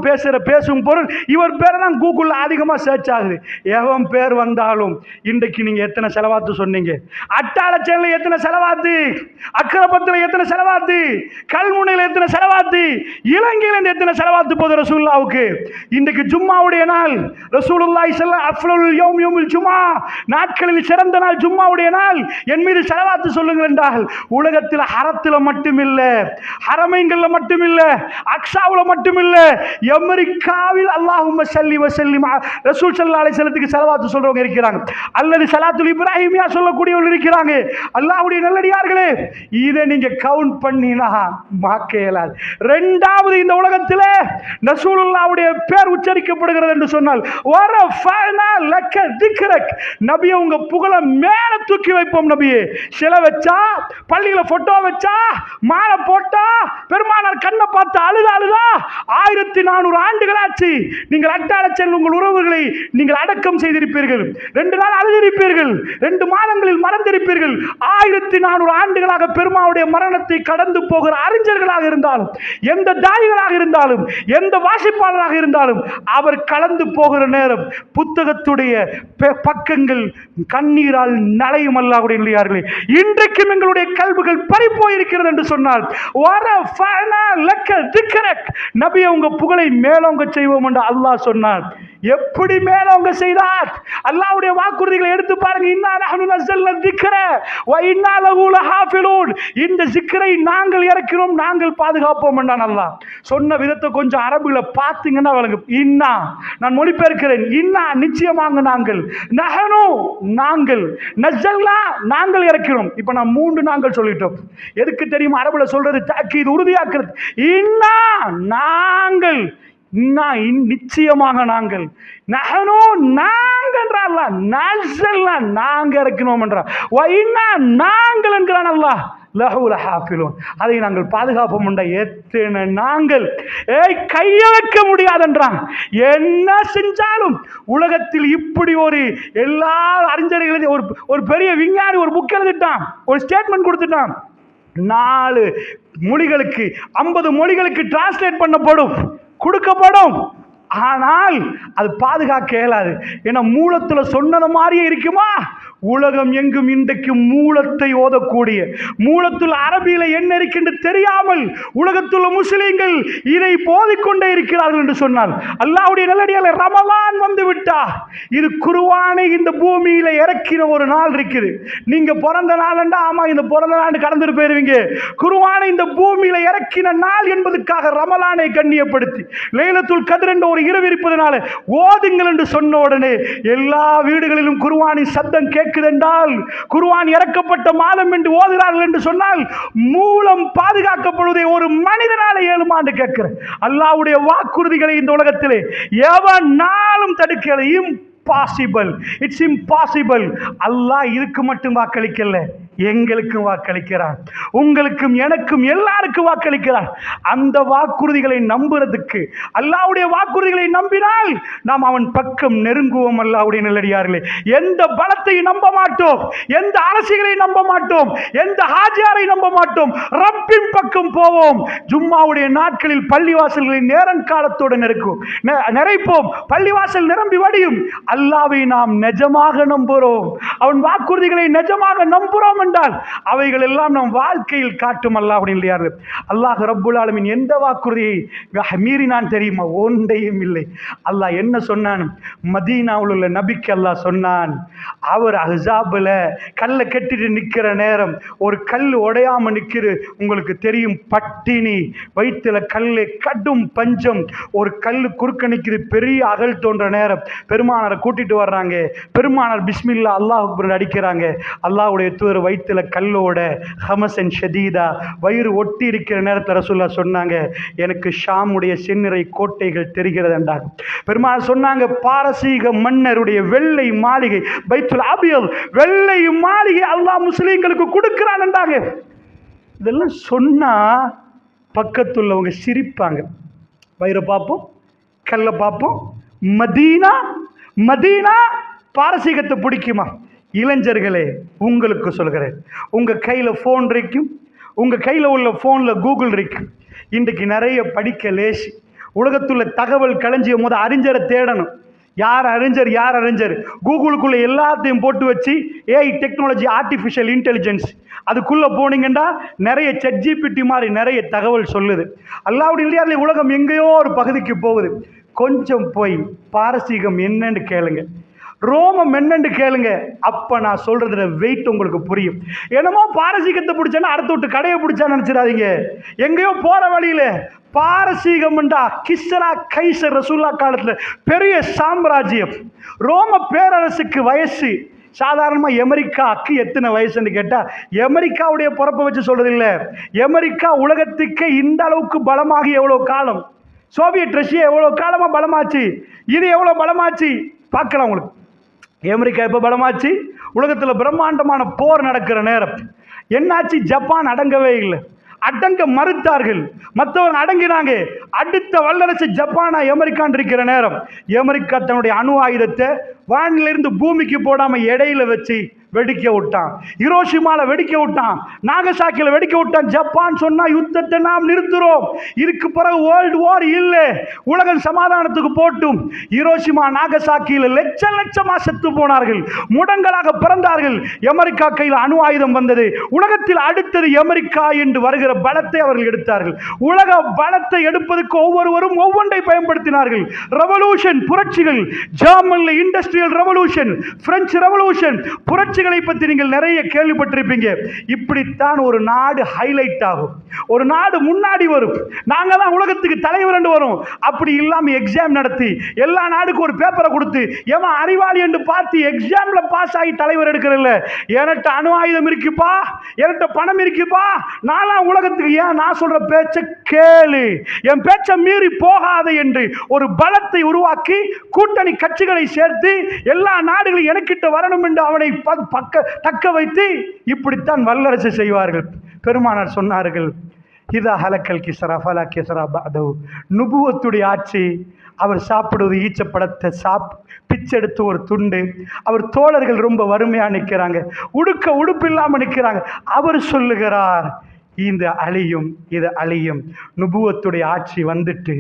பேசும் பொருள். இவர் பேர் தான் கூகுளில் அதிகமாக சர்ச் ஆகுது. எவன் பேர் வந்தாலும் இன்றைக்கு நீங்கள் எத்தனை செலவாத்து சொன்னீங்க, அட்டாளச்சேரில் எத்தனை செலவாத்து, அக்கரப்பத்தில் எத்தனை செலவாத்து, கல்முனையில் எத்தனை செலவாத்து, இலங்கையில் எத்தனை செலவாத்து போது ரசூலுல்லாவுக்கு. இன்றைக்கு ஜும்மாவுடைய நாள், ரசூலுல்லாஹி ஸல்லல்லாஹு அஃலல் யௌம் யௌமுல் ஜும்ஆ, நாட்களில் சிறந்த நாள் ஜும்மாவுடைய நாள், என் மீது செலவாத்து சொல்லுங்கள் என்றால் உலகத்தில் ஹரத்தில் மட்டுமில்லை, ஹரமைன்கள்ல மட்டுமில்லை, அக்ஸாவுல மட்டுமில்லை, அமெரிக்காவில் அல்லாஹும்ம ஸல்லி வ ஸல்லிம் ரசூல் ஸல்லல்லாஹு அலைஹி வஸல்லத்துக்கு ஸலவாத் சொல்றவங்க இருக்கிறாங்க, அல்லது ஸலாத்துல் இப்ராஹிமியா சொல்லக்கூடியவங்க இருக்கிறாங்க. அல்லாஹ்வுடைய நல்லடியார்களே, இதை நீங்க கவுண்ட் பண்ணினா மாக்கேலாது. 2வது, இந்த உலகத்தில் ரசூலுல்லாஹ்வுடைய பேர் உச்சரிக்கப்படுகிறது என்று சொன்னால் வரஃபனா லக திக்ரக், நபியே உங்க புகழ மேல தூக்கி வைப்போம் நபியே. சிலை வச்சா, பள்ளியில போட்டோ வச்சா, மாலை போட்டா, பெருமானார் கண்ணை பார்த்து அழுதா 1400 ஆண்டுகளாச்சு. நீங்கள் அட்டாளச்சல் உங்கள் உறவுகளை நீங்கள் அடக்கம் செய்திருப்பீர்கள், 2 நாள் அழுதிருப்பீர்கள், 2 மாதங்களில் மறந்திருப்பீர்கள். 1400 ஆண்டுகளாக பெருமாவுடைய மரணத்தை கடந்து போகிற அறிஞர்களாக இருந்தாலும், எந்த தாயிகளாக இருந்தாலும், எந்த வாசிப்பாளராக இருந்தாலும், அவர் கடந்து போகிற நேரம் புத்தகத்துடைய பக்கங்கள் கண்ணீரால் நலையும். அல்லாஹ்வுடைய நல்லடியார்களே, இன்றைக்கும் எங்களுடைய கல்விகள் பறிப்போயிருக்கிறது என்று சொன்னால் நபியை உங்க புகழை மேலோங்க செய்வோம் என்று அல்லாஹ் சொன்னார். எப்படி மேலோங்க செய்தார். அல்லாஹ்வுடைய வாக்குறுதிகளை எடுத்து பாருங்க. இன்னா நஹ்னு நஸல்னா ذிக்ர வ இன்னா லஹு லஹாஃபிலூன். இந்த ஸிக்ரை நாங்கள் இறக்கிறோம், நாங்கள் பாதுகாப்போம் என்றான் அல்லாஹ். சொன்ன விதத்தை கொஞ்சம் அரபில பார்த்தீங்கன்னா வழங்கும். இன்னா, நான் மொழிபெயர்க்கிறேன். இன்னா நிச்சயமாக நாங்கள், நஹ்னு நாங்கள், நஸல்னா நாங்கள் இறக்கிறோம். இப்போ நான் 3 நாங்கள் சொல்லிட்டோம். எதுக்கு தெரியுமா அரபில சொல்றது? தாக்கீது, உறுதியாக்குறது. இன்னா நாங்கள், நிச்சயமாக நாங்கள், நஹ்னு நாங்கள் என்றால் நஸல்னா நாங்க இறக்கினோம் என்றார். வ இன்னா நாங்கள் என்கிறான் அல்லாஹ் லஹு லஹாஃபிலூன். அதை நாங்கள் பாதுகாப்போம் என்ற எத்தனை நாங்கள் கைய வைக்க முடியாதென்றான். என்ன செஞ்சாலும் உலகத்தில் இப்படி ஒரு எல்லா அறிஞர்களும் ஒரு பெரிய விஞ்ஞானி ஒரு புக் எழுதிட்டான், ஒரு ஸ்டேட்மெண்ட் கொடுத்துட்டான். 4 மொழிகளுக்கு 50 மொழிகளுக்கு டிரான்ஸ்லேட் பண்ணப்படும், கொடுக்கப்படும். ஆனால் அது பாதுகாக்க இயலாது. ஏன்னா மூலத்துல சொன்னது மாதிரியே இருக்குமா? உலகம் எங்கும் இன்றைக்கு மூலத்தை ஓதக்கூடிய, மூலத்தில் அரபியில என்ன இருக்கின்ற தெரியாமல் உலகத்துள்ள முஸ்லிம்கள் இதை போதிக்கொண்டே இருக்கிறார்கள் என்று சொன்னால், அல்லாஹ்வுடைய நல்லடியார்களே, ரமலான் வந்து விட்டா இது குர்ஆனை இந்த பூமியில இறக்கிற ஒரு நாள் இருக்குது. நீங்க பிறந்த நாள்ண்டா ஆமா இந்த பிறந்த நாள் கடந்துட்டு போயிருவீங்க. குர்ஆனை இந்த பூமியில இறக்கின நாள் என்பதற்காக ரமலானை கண்ணியப்படுத்தி லைலத்துல் கத்ர் என்ற ஒரு இரவு இருப்பதனால ஓதுங்கள் என்று சொன்ன உடனே எல்லா வீடுகளிலும் குர்ஆனின் சத்தம் கேட்குதென்றால், குர்ஆன் இறக்கப்பட்ட மாதம் என்று ஓதுகிறார்கள் என்று சொன்னால், மூலம் பாதுகாக்கப்படுவதை ஒரு மனிதனால 7 ஆண்டு கேட்கிற அல்லாஹ்வுடைய வாக்குறுதிகளை இந்த உலகத்திலே எவனாலும் தடுக்கல. Impossible, it's impossible. அல்லாஹ் இதுக்கு மட்டும் வாக்களிக்கல, எங்களுக்கும் வாக்களிக்கிறார், உங்களுக்கும் எனக்கும் எல்லாருக்கும் வாக்களிக்கிறார். அந்த வாக்குறுதிகளை நம்புறதுக்கு, அல்லாஹ்வுடைய வாக்குறுதிகளை நம்பினால் நாம் அவன் பக்கம் நெருங்குவோம். அல்லாஹ்வுடைய நல்லடியார்களே, எந்த பலத்தையும் நம்ப மாட்டோம், எந்த அரசியலை நம்ப மாட்டோம், எந்த ஹாஜியாரை நம்ப மாட்டோம், ரப்பின் பக்கம் போவோம். ஜும்மாவுடைய நாட்களில் பள்ளிவாசல்களை நேரங்காலத்தோடு நிறைப்போம், பள்ளிவாசல் நிரம்பி வடியும். அல்லாஹ்வை நாம் நிஜமாக நம்புகிறோம், அவன் வாக்குறுதிகளை நிஜமாக நம்புகிறோம் என்றால் அவைகள் எல்லாம் நம் வாழ்க்கையில் காட்டும். அல்லாஹ் ரப்புல் ஆலமீன் எந்த வாக்குறுதியை மீறினான் தெரியுமா? ஒன்றையும் இல்லை. அல்லாஹ் என்ன சொன்னான்? மதீனாவில் உள்ள நபிக்கு அல்லாஹ் சொன்னான், அவர் அஹ்ஸாப்ல கல்லை கட்டிட்டு நிற்கிற நேரம் ஒரு கல் உடையாம நிற்கிது. உங்களுக்கு தெரியும், பட்டினி, வயிற்றுல கல்லு, கடும் பஞ்சம், ஒரு கல் குறுக்க நிற்கிது. பெரிய அகல் தோன்ற நேரம் பெருமானாரை கூட்டிட்டு வர்றாங்க. பெருமானார் பிஸ்மில்லா அல்லாஹ் அக்பர் அடிக்கிறாங்க. அல்லாஹ்வுடைய தூதர் வயிற்றுல கல்லோட ஹமசன் ஷதீதா வயிறு ஒட்டி இருக்கிற நேரத்தில் ரசூலுல்லாஹ் சொன்னாங்க, எனக்கு ஷாமுடைய செந்நிறை கோட்டைகள் தெரிகிறது என்றாங்க. பெருமாள் சொன்னாங்க, பாரசீக மன்னருடைய வெள்ளை மாளிகை பைத்துல் அபியல், வெள்ளை மாளிகை அல்லாஹ் முஸ்லீம்களுக்கு கொடுக்கிறான் என்றாங்க. இதெல்லாம் சொன்னா பக்கத்துள்ளவங்க சிரிப்பாங்க. வயிறை பார்ப்போம், கல்லை பார்ப்போம். மதீனா, மதீனா பாரசீகத்தை பிடிக்குமா? இளைஞர்களே, உங்களுக்கு சொல்கிறேன், உங்கள் கையில் ஃபோன் இருக்கும், உங்கள் கையில் உள்ள ஃபோனில் கூகுள் இருக்கும். இன்றைக்கு நிறைய படிக்க லேசி. உலகத்துள்ள தகவல் களஞ்சியம் போது அறிஞரை தேடணும். யார் அறிஞர், யார் அறிஞர்? கூகுளுக்குள்ளே எல்லாத்தையும் போட்டு வச்சு ஏஐ டெக்னாலஜி, ஆர்டிஃபிஷியல் இன்டெலிஜென்ஸ், அதுக்குள்ளே போனீங்கன்னா நிறைய ChatGPT மாதிரி நிறைய தகவல் சொல்லுது. அல்லாஹ்வுடைய இல்லையா, உலகம் எங்கேயோ ஒரு பகுதிக்கு போகுது. கொஞ்சம் போய் பாரசீகம் என்னன்னு கேளுங்க, ரோமம் என்னன்னு கேளுங்க. அப்ப நான் சொல்றதுல வெயிட் உங்களுக்கு புரியும். என்னமோ பாரசீகத்தை பிடிச்சானா அடுத்த விட்டு கடையை பிடிச்சா நினைச்சிடாதீங்க. எங்கேயோ போற வழியில பாரசீகம்ண்டா கிஸ்ரா கைசர் ரசூலுல்லாஹ் காலத்துல பெரிய சாம்ராஜ்யம். ரோம பேரரசுக்கு வயசு சாதாரணமாக அமெரிக்காவுக்கு எத்தனை வயசுன்னு கேட்டால், அமெரிக்காவுடைய பிறப்பை வச்சு சொல்றது இல்லை, அமெரிக்கா உலகத்துக்கு இந்த அளவுக்கு பலமாகி எவ்வளோ காலம், சோவியத் ரஷ்யா எவ்வளோ காலமாக பலமாச்சு, இது எவ்வளோ பலமாச்சு பார்க்கலாம் உங்களுக்கு. அமெரிக்கா எப்போ பலமாச்சு? உலகத்தில் பிரம்மாண்டமான போர் நடக்கிற நேரம் என்னாச்சு? ஜப்பான் அடங்கவே இல்லை, அடங்க மறுத்தார்கள், மற்றவங்க அடங்கினாங்க. அடுத்த வல்லரசு ஜப்பானா அமெரிக்கான் இருக்கிற நேரம் அமெரிக்கா தன்னுடைய அணு ஆயுதத்தை வானிலிருந்து பூமிக்கு போடாமல் இடையில வச்சு வெடிக்க விட்டான், ஹிரோஷிமால வெடிக்க விட்டான், நாகசாக்கியில் வெடிக்க விட்டான். ஜப்பான் சொன்னா யுத்தத்தை நாம் நிறுத்துறோம், இதுக்கு பிறகு வேர்ல்டு வார் இல்லை, உலகம் சமாதானத்துக்கு போட்டும். ஹிரோஷிமா நாகசாக்கியில் லட்ச லட்சமா செத்து போனார்கள், முடங்களாக பிறந்தார்கள். அமெரிக்கா கையில் அணு ஆயுதம் வந்தது. உலகத்தில் அடுத்தது அமெரிக்கா என்று வருகிற பலத்தை அவர்கள் எடுத்தார்கள். உலக பலத்தை எடுப்பதற்கு ஒவ்வொருவரும் ஒவ்வொன்றை பயன்படுத்தினார்கள். ரெவல்யூஷன், புரட்சிகள், ஜெர்மனில் இண்டஸ்ட்ரியல் ரெவல்யூஷன், பிரெஞ்சு ரெவல்யூஷன், புரட்சிகளை பற்றி நீங்கள் நிறைய கேள்விப்பட்டிருப்பீங்க. இப்படித்தான் ஒரு நாடு ஹைலைட் ஆகும், ஒரு நாடு முன்னாடி வரும். நாங்க தான் உலகத்துக்கு தலைவர் என்று வரும். அப்படி இல்லாம எக்ஸாம் நடத்தி எல்லா நாடுக்கும் ஒரு பேப்பரை கொடுத்து எவன் அறிவாளி என்று பார்த்து எக்ஸாம்ல பாஸ் ஆகி தலைவர் எடுக்கிறல்ல. என்கிட்ட அணு ஆயுதம் இருக்குப்பா, என்கிட்ட பணம் இருக்குப்பா, நான் உலகத்துக்கு ஏன் நான் சொல்ற பேச்ச கேளு, என் பேச்ச மீறி போகாத என்று ஒரு பலத்தை உருவாக்கி கூட்டணி கட்சிகளை சேர்த்து எல்லா நாடுகளும் எனக்கிட்ட வரணும் என்று அவனை தக்க வைத்து இப்படித்தான் வல்லரசு செய்வார்கள். பெருமானார் சொன்னார்கள், இதா ஹலக்கல் கிஸ்ரா ஃபலா கிஸ்ரா பஅதஹு. நுபுவத்துடைய ஆட்சி, அவர் சாப்பிடுவது ஈச்சப்படத்தை பிச்செடுத்து ஒரு துண்டு. அவர் தோழர்கள் ரொம்ப வறுமையாக நிற்கிறாங்க, உடுப்பு இல்லாமல் நிற்கிறாங்க. அவர் சொல்லுகிறார், இந்த அழியும், இது அழியும். நுபுவத்துடைய ஆட்சி வந்துட்டு,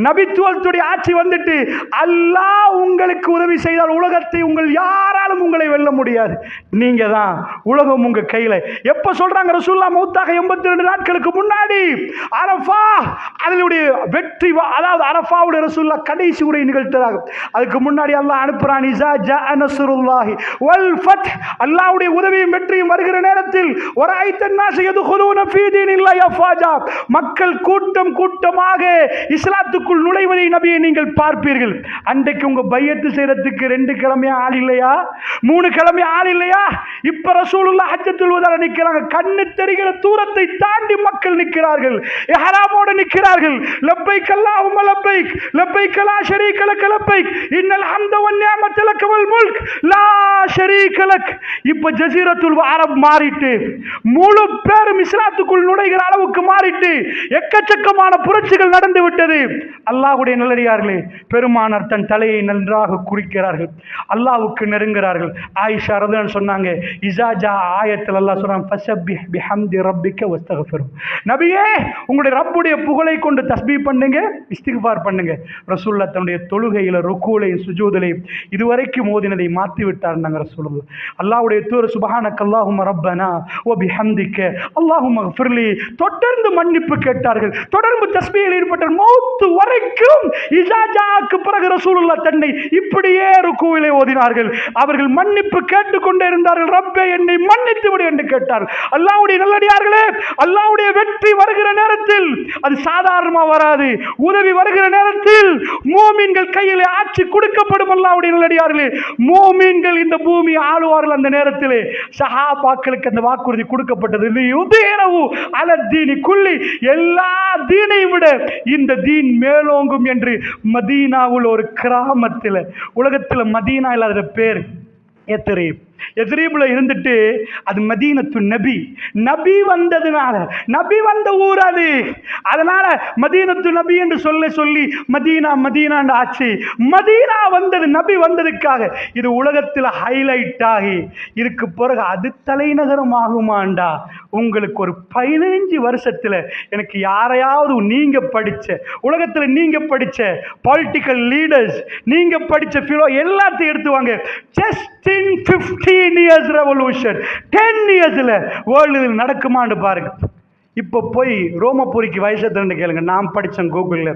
நபித்துவத்துடைய ஆட்சி வந்துட்டு, அல்லாஹ் உங்களுக்கு உதவி செய்தால் உலகத்தை யாராலும் உங்களை வெல்ல முடியாது. நீங்க தான் உலகம் உங்க கையில. எப்ப சொல்றாங்க? ரசூலுல்லாஹ் மௌத்தாக 82 நாட்களுக்கு முன்னாடி அரஃபா அதனுடைய வெற்றி, அதாவது அரஃபாவுடைய ரசூலுல்லாஹ் கடைசி உரை நிகழ்த்துறாங்க. அதுக்கு முன்னாடி அல்லாஹ் அனுப்புறான், இஸா ஜாஅ நஸ்ருல்லாஹி வல் ஃபத், அல்லாஹ்வுடைய உதவியும் வெற்றியும் வருகிற நேரத்தில் வரைத்தன் நாஸ யதுகுலூன ஃபீ தீனில்லாஹி அஃவாஜா, மக்கள் கூட்டம் கூட்டமாக இஸ்லாத்துக்குள் நுழைவதை நபியை நீங்கள் பார்ப்பீர்கள். அன்றைக்கு உங்க பையத்து செய்யறதுக்கு 2 கிழமை ஆள் இல்லையா, 3 கிழமை ஆள் இல்லையா? இப்ப ரசூலுல்லாஹ் ஹஜ்ஜத்துல் வதால நிற்கிறாங்க, கண்ணு தெரிகிற தூரத்தை தாண்டி மக்கள் நிற்கிறார்கள், இஹ்ராமோடு நிற்கிறார்கள். லப்பைக் அல்லாஹும்ம லப்பைக், லப்பைக் லா ஷரீக லக் லப்பைக், இன்னல் ஹம்த வன் நிஅமத லக் வல் முல்க் லா ஷரீக லக். இப்ப ஜஸீரத்துல் அரப் மாறிட்டு முழு பேரும் இஸ்லாத்துக்குள் நுழைகிற அளவுக்கு மாறிட்டு எக்கச்சக்கமான புரட்சிகள் நடந்து விட்டது. அல்லாஹ்வுடைய நல்லடியார்களே, பெருமானார் தன் தலையை நன்றாக குறிக்கிறார்கள், அல்லாஹ்வுக்கு நெருங்குகிறார்கள். ஆயிஷா ரலியல்லாஹு சொன்னாங்க, இஸாஜா ஆயத்தில் அல்லாஹ் சொல்றான், ஃபஸப்பிஹ் பிஹம்தி ரப்பிக வஸ்தக்ஃபிர். நபியே, உங்களுடைய ரப்புடைய புகழை கொண்டு தஸ்பீஹ் பண்ணுங்க, இஸ்திக்ஃபார் பண்ணுங்க. ரசூலுல்லாஹ் தன்னுடைய தொழுகையில ருக்கூலையும் சுஜூதிலையும் இதுவரைக்கும் ஓதினதை மாற்றி விட்டார். நாங்கள் ரசூலுல்லாஹ் அல்லாஹ்வுடைய தூதர் சுப்ஹானக அல்லாஹும்ம ரப்பனா வ பிஹம்திக அல்லாஹும்ம ஃபிர்லி தொடர்ந்து மன்னிப்பு கேட்டார்கள், தொடர்ந்து தஸ்பீஹில் ஈடுபட்ட மௌத் வரைக்கும். இஸாஜாக்கு பிறகு ரசூலுல்லாஹ் தன்னை இப்படியே ருக்கூவிலே ஓதினார்கள். அவர்கள் மன்னிப்பு கேட்டுக்கொண்டே இருந்தார்கள். ரப்பே, என்னை மன்னித்து விடு என்று கேட்டார்கள். அல்லாஹ்வுடைய நல்லடியார்களே, அல்லாஹ்வுடைய வெற்றி வருகிற நேரத்தில் அது சாதாரணமா வராது. உதவி வருகிற நேரத்தில் மூமின்கள் கையிலே ஆட்சி கொடுக்கப்படும். அல்லாஹ்வுடைய நல்லடியார்களே, மூமின்கள் இந்த பூமி ஆளுவார்கள். அந்த நேரத்திலே சஹாபாக்களுக்கு அந்த வாக்குறுதி கொடுக்கப்பட்டது, யுதீரவு அல தீனி குல்லி, எல்லா தீனை விட இந்த தீன் மேலோங்கும் என்று. மதீனாவில் ஒரு கிராமத்தில், உலகத்தில் மதீனா இல்லாத பேர் எத்ரீப். எத்ரீப்ல இருந்துட்டு அது மதீனத்து நபி, நபி வந்ததுனால, நபி வந்த ஊர் அது, அதனால மதீனத்து நபி என்று சொல்லி மதீனா மதீனான்னு ஆச்சு. மதீனா வந்தது நபி வந்ததுக்காக. இது உலகத்தில் ஹைலைட் ஆகி இதுக்கு பிறகு அது தலைநகரம் ஆகுமாண்டா? உங்களுக்கு ஒரு 15 வருஷத்துல எனக்கு யாரையாவது நீங்க படிச்ச, உலகத்தில் நீங்க படிச்ச பொலிட்டிக்கல் லீடர்ஸ், நீங்க படிச்ச எல்லாத்தையும் எடுத்துவாங்க. ஜஸ்ட் இன் 15 years revolution, 10 yearsல வேர்ல்டில் நடக்குமான்னு பாருங்க. இப்போ போய் ரோமபுரிக்கு வயசு கேளுங்க. நான் படித்தேன் கூகுளில்,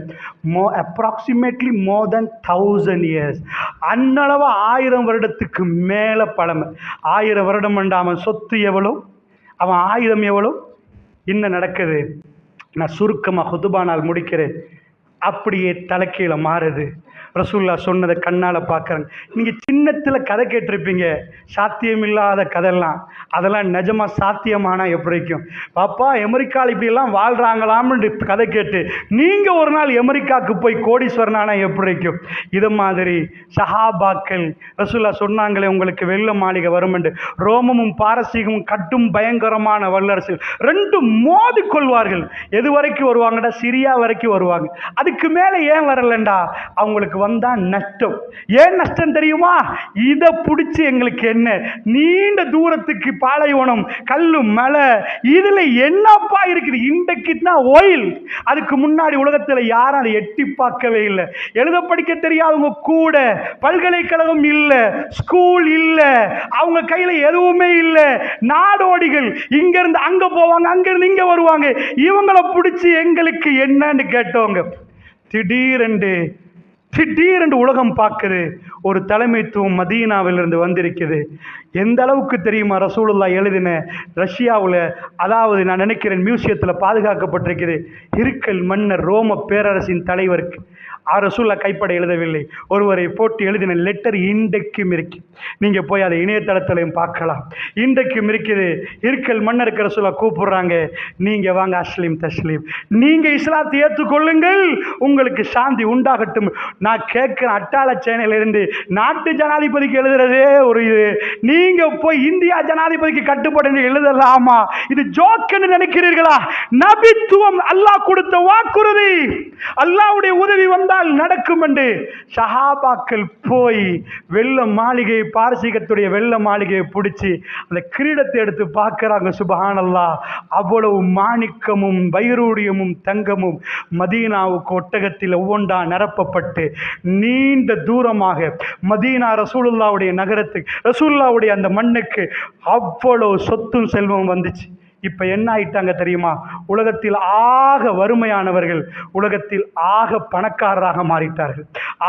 அப்ராக்சிமேட்லி மோர் தென் 1000 years, அன்னளவு 1000 வருடத்துக்கு மேலே பழமை. 1000 வருடம் அவன் சொத்து எவ்வளோ, அவன் ஆயுதம் எவ்வளோ, இன்னும் நடக்குது. நான் சுருக்கமாக ஹுதுபானால் முடிக்கிறேன். அப்படியே தலைக்கீழ மாறுது. ரசூலுல்லாஹ் சொன்னதை கண்ணால் பார்க்குறாங்க. நீங்கள் சின்னத்தில் கதை கேட்டிருப்பீங்க, சாத்தியமில்லாத கதையெல்லாம், அதெல்லாம் நிஜமாக சாத்தியமானா எப்படி இருக்கும்? பாப்பா அமெரிக்காவில் இப்படியெல்லாம் வாழ்கிறாங்களாம்னு கதை கேட்டு நீங்கள் ஒரு நாள் அமெரிக்காவுக்கு போய் கோடீஸ்வரனானா எப்படி இருக்கும்? இது மாதிரி சஹாபாக்கள் ரசூலுல்லாஹ் சொன்னாங்களே, உங்களுக்கு வெள்ள மாளிகை வரும் என்று. ரோமமும் பாரசீகமும் கட்டும் பயங்கரமான வல்லரசு, ரெண்டும் மோதி கொள்வார்கள். எது வரைக்கும் வருவாங்கடா? சிரியா வரைக்கும் வருவாங்க. அதுக்கு மேலே ஏன் வரலண்டா? அவங்களுக்கு வந்தா நஷ்டம். ஏன் நஷ்டம் தெரியுமா? இதை பிடிச்சி எங்களுக்கு என்ன, நீண்ட தூரத்துக்கு பாலைவனம், கல்லு, மலை, இதுல என்னப்பா இருக்குது? இன்றைக்கு தான் ஓயில். அதுக்கு முன்னாடி உலகத்தில் யாரும் அதை எட்டி பார்க்கவே இல்லை. எழுத படிக்க தெரியாதவங்க கூட, பல்கலைக்கழகம் இல்லை, ஸ்கூல் இல்லை, அவங்க கையில எதுவுமே இல்லை. நாடோடிகள் இங்க இருந்து அங்க போவாங்க, அங்க இருந்து இங்க வருவாங்க. இவங்களை பிடிச்சி எங்களுக்கு என்னன்னு கேட்டவங்க. திடீரென்று உலகம் பார்க்குது, ஒரு தலைமைத்துவம் மதீனாவில் இருந்து வந்திருக்குது. எந்த அளவுக்கு தெரியுமா? ரசூலுல்லாஹ் எழுதின ரஷ்யாவில், அதாவது நான் நினைக்கிறேன் மியூசியத்தில் பாதுகாக்கப்பட்டிருக்குது, ஹிர்கல் மன்னர் ரோம பேரரசின் தலைவருக்கு ரசூலுல்லாஹ் கைப்பட எழுதவில்லை, ஒருவரை போட்டு எழுதின லெட்டர் இன்றைக்கும் இருக்கு. நீங்கள் போய் அதை இணையதளத்திலையும் பார்க்கலாம். இன்றைக்கும் இருக்குது. ஹிர்கல் மன்னருக்கு ரசூலுல்லாஹ் கூப்பிடுறாங்க, நீங்கள் வாங்க அஸ்லீம் தஸ்லீம், நீங்கள் இஸ்லாத்தை ஏற்றுக்கொள்ளுங்கள், உங்களுக்கு சாந்தி உண்டாகட்டும். நான் கேட்குறேன், அட்டாள சேனையிலிருந்து நாட்டு ஜனாதிபதிக்கு எழுதுறதே ஒரு இது, நீங்கள் போய் இந்தியா ஜனாதிபதிக்கு கட்டுப்பட்டு எழுதலாமா? இது ஜோக்குன்னு நினைக்கிறீர்களா? நபித்துவம் அல்லாஹ் கொடுத்த வாக்குறுதி, அல்லாஹ்வுடைய உதவி வந்தால் நடக்கும் என்று சஹாபாக்கள் போய் வெள்ள மாளிகை, பாரசீகத்துடைய வெள்ள மாளிகையை பிடிச்சி அந்த கிரீடத்தை எடுத்து பார்க்கிறாங்க. சுப்ஹானல்லாஹ், அவ்வளவு மாணிக்கமும் வைரூடியமும் தங்கமும் மதீனாவுக்கு ஒட்டகத்தில் ஒவ்வொன்றா நிரப்பப்பட்டு நீண்ட தூரமாக மதீனா ரசூலுல்லாவுடைய நகரத்துக்கு, ரசூலுல்லாவுடைய அந்த மண்ணுக்கு அவ்வளவு சொத்தும் செல்வம் வந்துச்சு. இப்போ என்ன ஆயிட்டாங்க தெரியுமா? உலகத்தில் ஆக வறுமையானவர்கள் உலகத்தில் ஆக பணக்காரராக மாறிட்டார்கள்.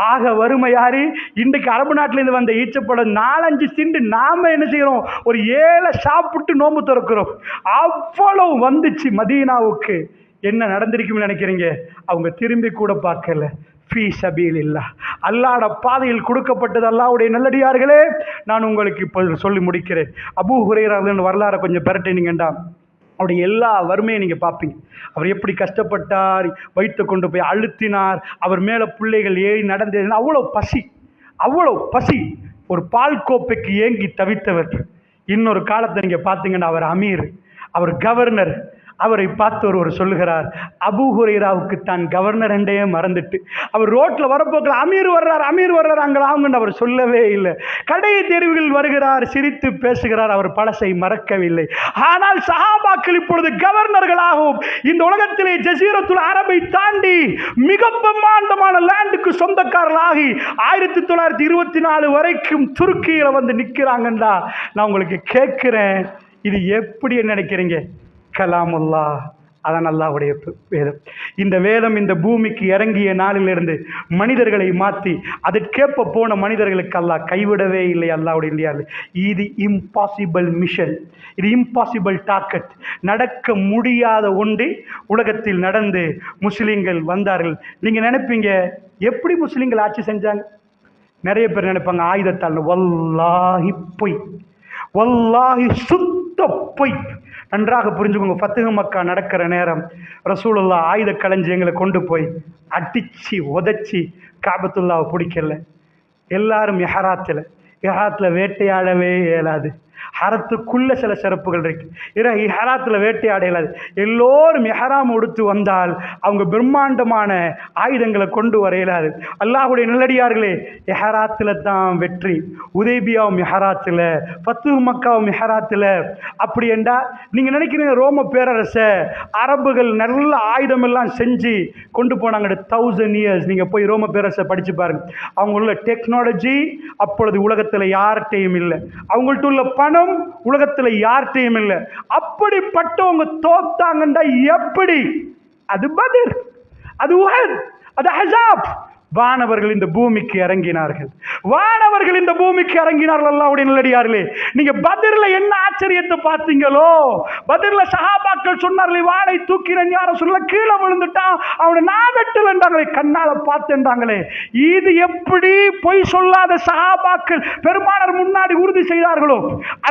ஆக வறுமை யாரு? இன்றைக்கு அரபு நாட்டிலேருந்து வந்த ஈச்சப்படம் 4-5 சிண்டு நாம என்ன செய்யறோம்? ஒரு 7 சாப்பிட்டு நோம்பு திறக்கிறோம். அவ்வளவு வந்துச்சு மதீனாவுக்கு. என்ன நடந்திருக்கும்னு நினைக்கிறீங்க? அவங்க திரும்பி கூட பார்க்கல. ஃபீ சபீலில்லாஹ், அல்லாஹ்வுடைய பாதையில் கொடுக்கப்பட்டது. அல்லாஹ்வுடைய நல்லடியார்களே, நான் உங்களுக்கு இப்போ சொல்லி முடிக்கிறேன். அபூ ஹுரைரா வரலாறை கொஞ்சம் பெரட்டினீங்கண்டா அவருடைய எல்லா வறுமையை நீங்கள் பார்ப்பீங்க. அவர் எப்படி கஷ்டப்பட்டார், வைத்து கொண்டு போய் அழுத்தினார், அவர் மேலே பிள்ளைகள் ஏறி நடந்தது, அவ்வளோ பசி. ஒரு பால் கோப்பைக்கு ஏங்கி தவித்தவர். இன்னொரு காலத்தை நீங்கள் பார்த்தீங்கன்னா அவர் அமீர், அவர் கவர்னர். அவரை பார்த்து ஒருவர் சொல்லுகிறார், அபூ ஹுரைராவுக்கு தான் கவர்னர் என்றே மறந்துட்டு அவர் ரோட்டில் வரப்போக்கில் அமீர் வர்றார் அங்களாங்கன்னு அவர் சொல்லவே இல்லை. கடை தெருவில் வருகிறார், சிரித்து பேசுகிறார், அவர் பழசை மறக்கவில்லை. ஆனால் சஹாபாக்கள் இப்பொழுது கவர்னர்களாகவும் இந்த உலகத்திலே ஜசீரத்துல் அரபை தாண்டி மிக பிரம்மாண்டமான லேண்டுக்கு சொந்தக்காரர்களாகி 1924 வரைக்கும் துருக்கியில் வந்து நிற்கிறாங்கண்டா. நான் உங்களுக்கு கேட்கிறேன், இது எப்படி நினைக்கிறீங்க? கலாமுல்லா, அதான் அல்லாஹ்வுடைய வேதம். இந்த வேதம் இந்த பூமிக்கு இறங்கிய நாளிலிருந்து மனிதர்களை மாற்றி அதற்கேற்ப போன மனிதர்களுக்கு அல்லாஹ் கைவிடவே இல்லை. அல்லாஹ்வுடைய இல்லையா, இது இம்பாசிபிள் மிஷன், இது இம்பாசிபிள் டார்கெட். நடக்க முடியாத ஒன்று உலகத்தில் நடந்து முஸ்லீம்கள் வந்தார்கள். நீங்கள் நினைப்பீங்க, எப்படி முஸ்லீம்கள் ஆட்சி செஞ்சாங்க? நிறைய பேர் நினைப்பாங்க ஆயுதத்தால். வல்லாஹி பொய், வல்லாஹி சுத்த பொய். நன்றாக புரிஞ்சுக்கோங்க. ஃபத்ஹு மக்கா நடக்கிற நேரம் ரசூலுல்லாஹ் ஆயுத களஞ்சியங்களை கொண்டு போய் அடித்து உதச்சி காபத்துல்லாவை பிடிக்கல. எல்லாரும் இஹராத்தில் வேட்டையாடவே இயலாது. ஹரத்துக்குள்ள சில சிறப்புகள் இருக்கு. ஹராத்தில் வேட்டையாட இயலாது. எல்லோரும் எஹராம் உடுத்து வந்தால் அவங்க பிரம்மாண்டமான ஆயுதங்களை கொண்டு வர இயலாது. அல்லாஹ்வுடைய நல்லடியார்களே, எஹராத்தில் தான் வெற்றி. உதைபியாவும் எஹராத்தில், ஃபத்ஹு மக்காவும் எஹராத்தில். அப்படி என்றால் நீங்கள் நினைக்கிறீங்க ரோம பேரரசை அரபுகள் நல்ல ஆயுதம் எல்லாம் செஞ்சு கொண்டு போனாங்க. 1000 years நீங்கள் போய் ரோம பேரரசை படித்து பாருங்க. அவங்க உள்ள டெக்னாலஜி அப்பொழுது உலகத்தில் யார்கிட்டையும் இல்லை. அவங்கள்ட்ட உள்ள பணம் உலகத்தில் யார்கிட்டையும் இல்லை. அப்படிப்பட்டவங்க தோத்தாங்கண்டா எப்படி? அது பத்ர், அது உஹத், அது அஹ்ஸாப். வானவர்கள் இந்த பூமிக்கு இறங்கினார்கள். அல்லாஹ்வுடைய நல்லடியார்களே, நீங்க பத்ர்ல என்ன ஆச்சரியத்தை பார்த்தீங்களோ? பத்ர்ல சஹாபாக்கள் சொன்னார்களே, வாளை தூக்கினன் யார சொல்ல கீழே விழுந்துட்டான், அவனை நான் வெட்டலன்றாங்களே, கண்ணால பார்த்தேன்றாங்களே. இது எப்படி பொய் சொல்லாத சஹாபாக்கள் பெருமானார் முன்னாடி உறுதி செய்தார்களோ,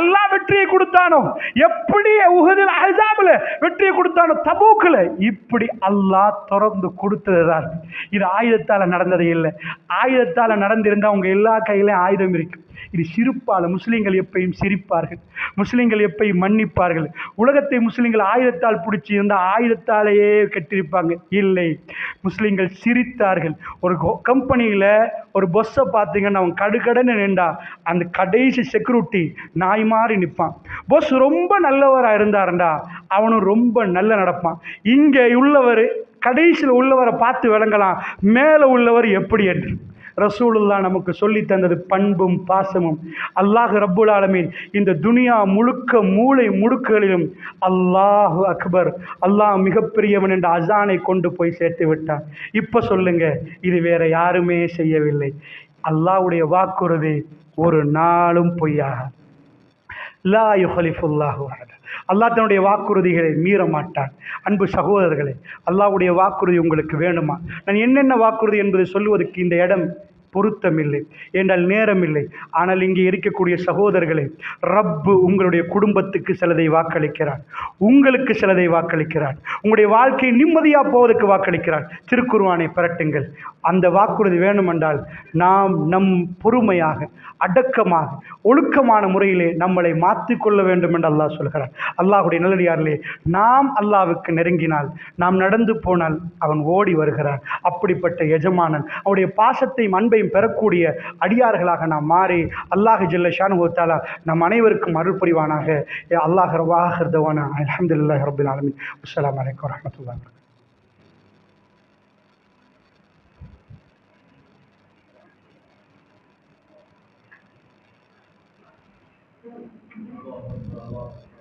அல்லாஹ் வெற்றியை கொடுத்தானோ, எப்படி உஹதில் அஹ்ஸாப்ல வெற்றியை கொடுத்தானோ, தபூக்ல இப்படி அல்லாஹ் திறந்து கொடுத்ததுதான். இது ஆயுதத்தால நடந்ததே இல்லை. ஆயுதத்தால் நடந்திருந்தால் அவங்க எல்லா கையிலையும் ஆயுதம் இருக்கு. இது சிரிப்பால் முஸ்லீம்கள் எப்பையும் சிரிப்பார்கள், முஸ்லீம்கள் எப்பையும் மன்னிப்பார்கள். உலகத்தை முஸ்லீம்கள் ஆயுதத்தால் பிடிச்சி இருந்த ஆயுதத்தாலேயே கட்டியிருப்பாங்க. இல்லை, முஸ்லீம்கள் சிரித்தார்கள். ஒரு கம்பெனியில் ஒரு பொஸ்ஸை பார்த்தீங்கன்னா அவன் கடுகடன்னு நின்றா அந்த கடைசி செக்யூரிட்டி நாய் மாதிரி நிற்பான். பொஸ் ரொம்ப நல்லவராக இருந்தாருண்டா அவனும் ரொம்ப நல்ல நடப்பான். இங்கே உள்ளவர் கடைசியில் உள்ளவரை பார்த்து விளங்கலாம் மேலே உள்ளவர் எப்படி என்று. ரசூலுல்லாஹ் நமக்கு சொல்லி தந்தது பண்பும் பாசமும். அல்லாஹ் ரப்புல் ஆலமீன் இந்த துனியா முழுக்க மூளை முடுக்குகளிலும் அல்லாஹு அக்பர், அல்லாஹ் மிகப்பெரியவன் என்ற அசானை கொண்டு போய் சேர்த்து விட்டான். இப்போ சொல்லுங்க, இது வேற யாருமே செய்யவில்லை. அல்லாஹ்வுடைய வாக்குறுதி ஒரு நாளும் பொய்யாக. லா யுஹலிஃபுல்லாஹு அஹத். அல்லாஹ் தன்னுடைய வாக்குறுதிகளை மீற மாட்டான். அன்பு சகோதரர்களே, அல்லாஹ்வுடைய வாக்குறுதி உங்களுக்கு வேணுமா? நான் என்னென்ன வாக்குறுதி என்பதை சொல்வதற்கு இந்த இடம் பொருத்தமில்லை, என்றால் நேரமில்லை. ஆனால் இங்கே இருக்கக்கூடிய சகோதரர்களே, ரப்பு உங்களுடைய குடும்பத்துக்கு சிலதை வாக்களிக்கிறார், உங்களுக்கு சிலதை வாக்களிக்கிறார், உங்களுடைய வாழ்க்கை நிம்மதியாக போவதற்கு வாக்களிக்கிறார். திருக்குர்ஆனை பரட்டுங்கள். அந்த வாக்குறுதி வேண்டுமென்றால் நாம் நம் பொறுமையாக அடக்கமாக ஒழுக்கமான முறையிலே நம்மளை மாற்றிக்கொள்ள வேண்டும் என்று அல்லாஹ் சொல்கிறார். அல்லாஹுடைய நல்லடியார்களே, நாம் அல்லாஹ்வுக்கு நெருங்கினால், நாம் நடந்து போனால் அவன் ஓடி வருகிறான். அப்படிப்பட்ட எஜமானன் அவனுடைய பாசத்தையும் அன்பையும் பெறக்கூடிய அடியார்களாக நாம் மாறி அல்லாஹ் ஜல்ல ஷானுஹு தஆலா நம் அனைவருக்கும் அருள் புரிவானாக. அல்லாஹ் ரவாஹிர் தவானா அல்ஹம்துலில்லாஹி ரப்பில் ஆலமீன். அஸ்ஸலாமு அலைக்கும் வரஹ்மத்துல்லாஹி. Allah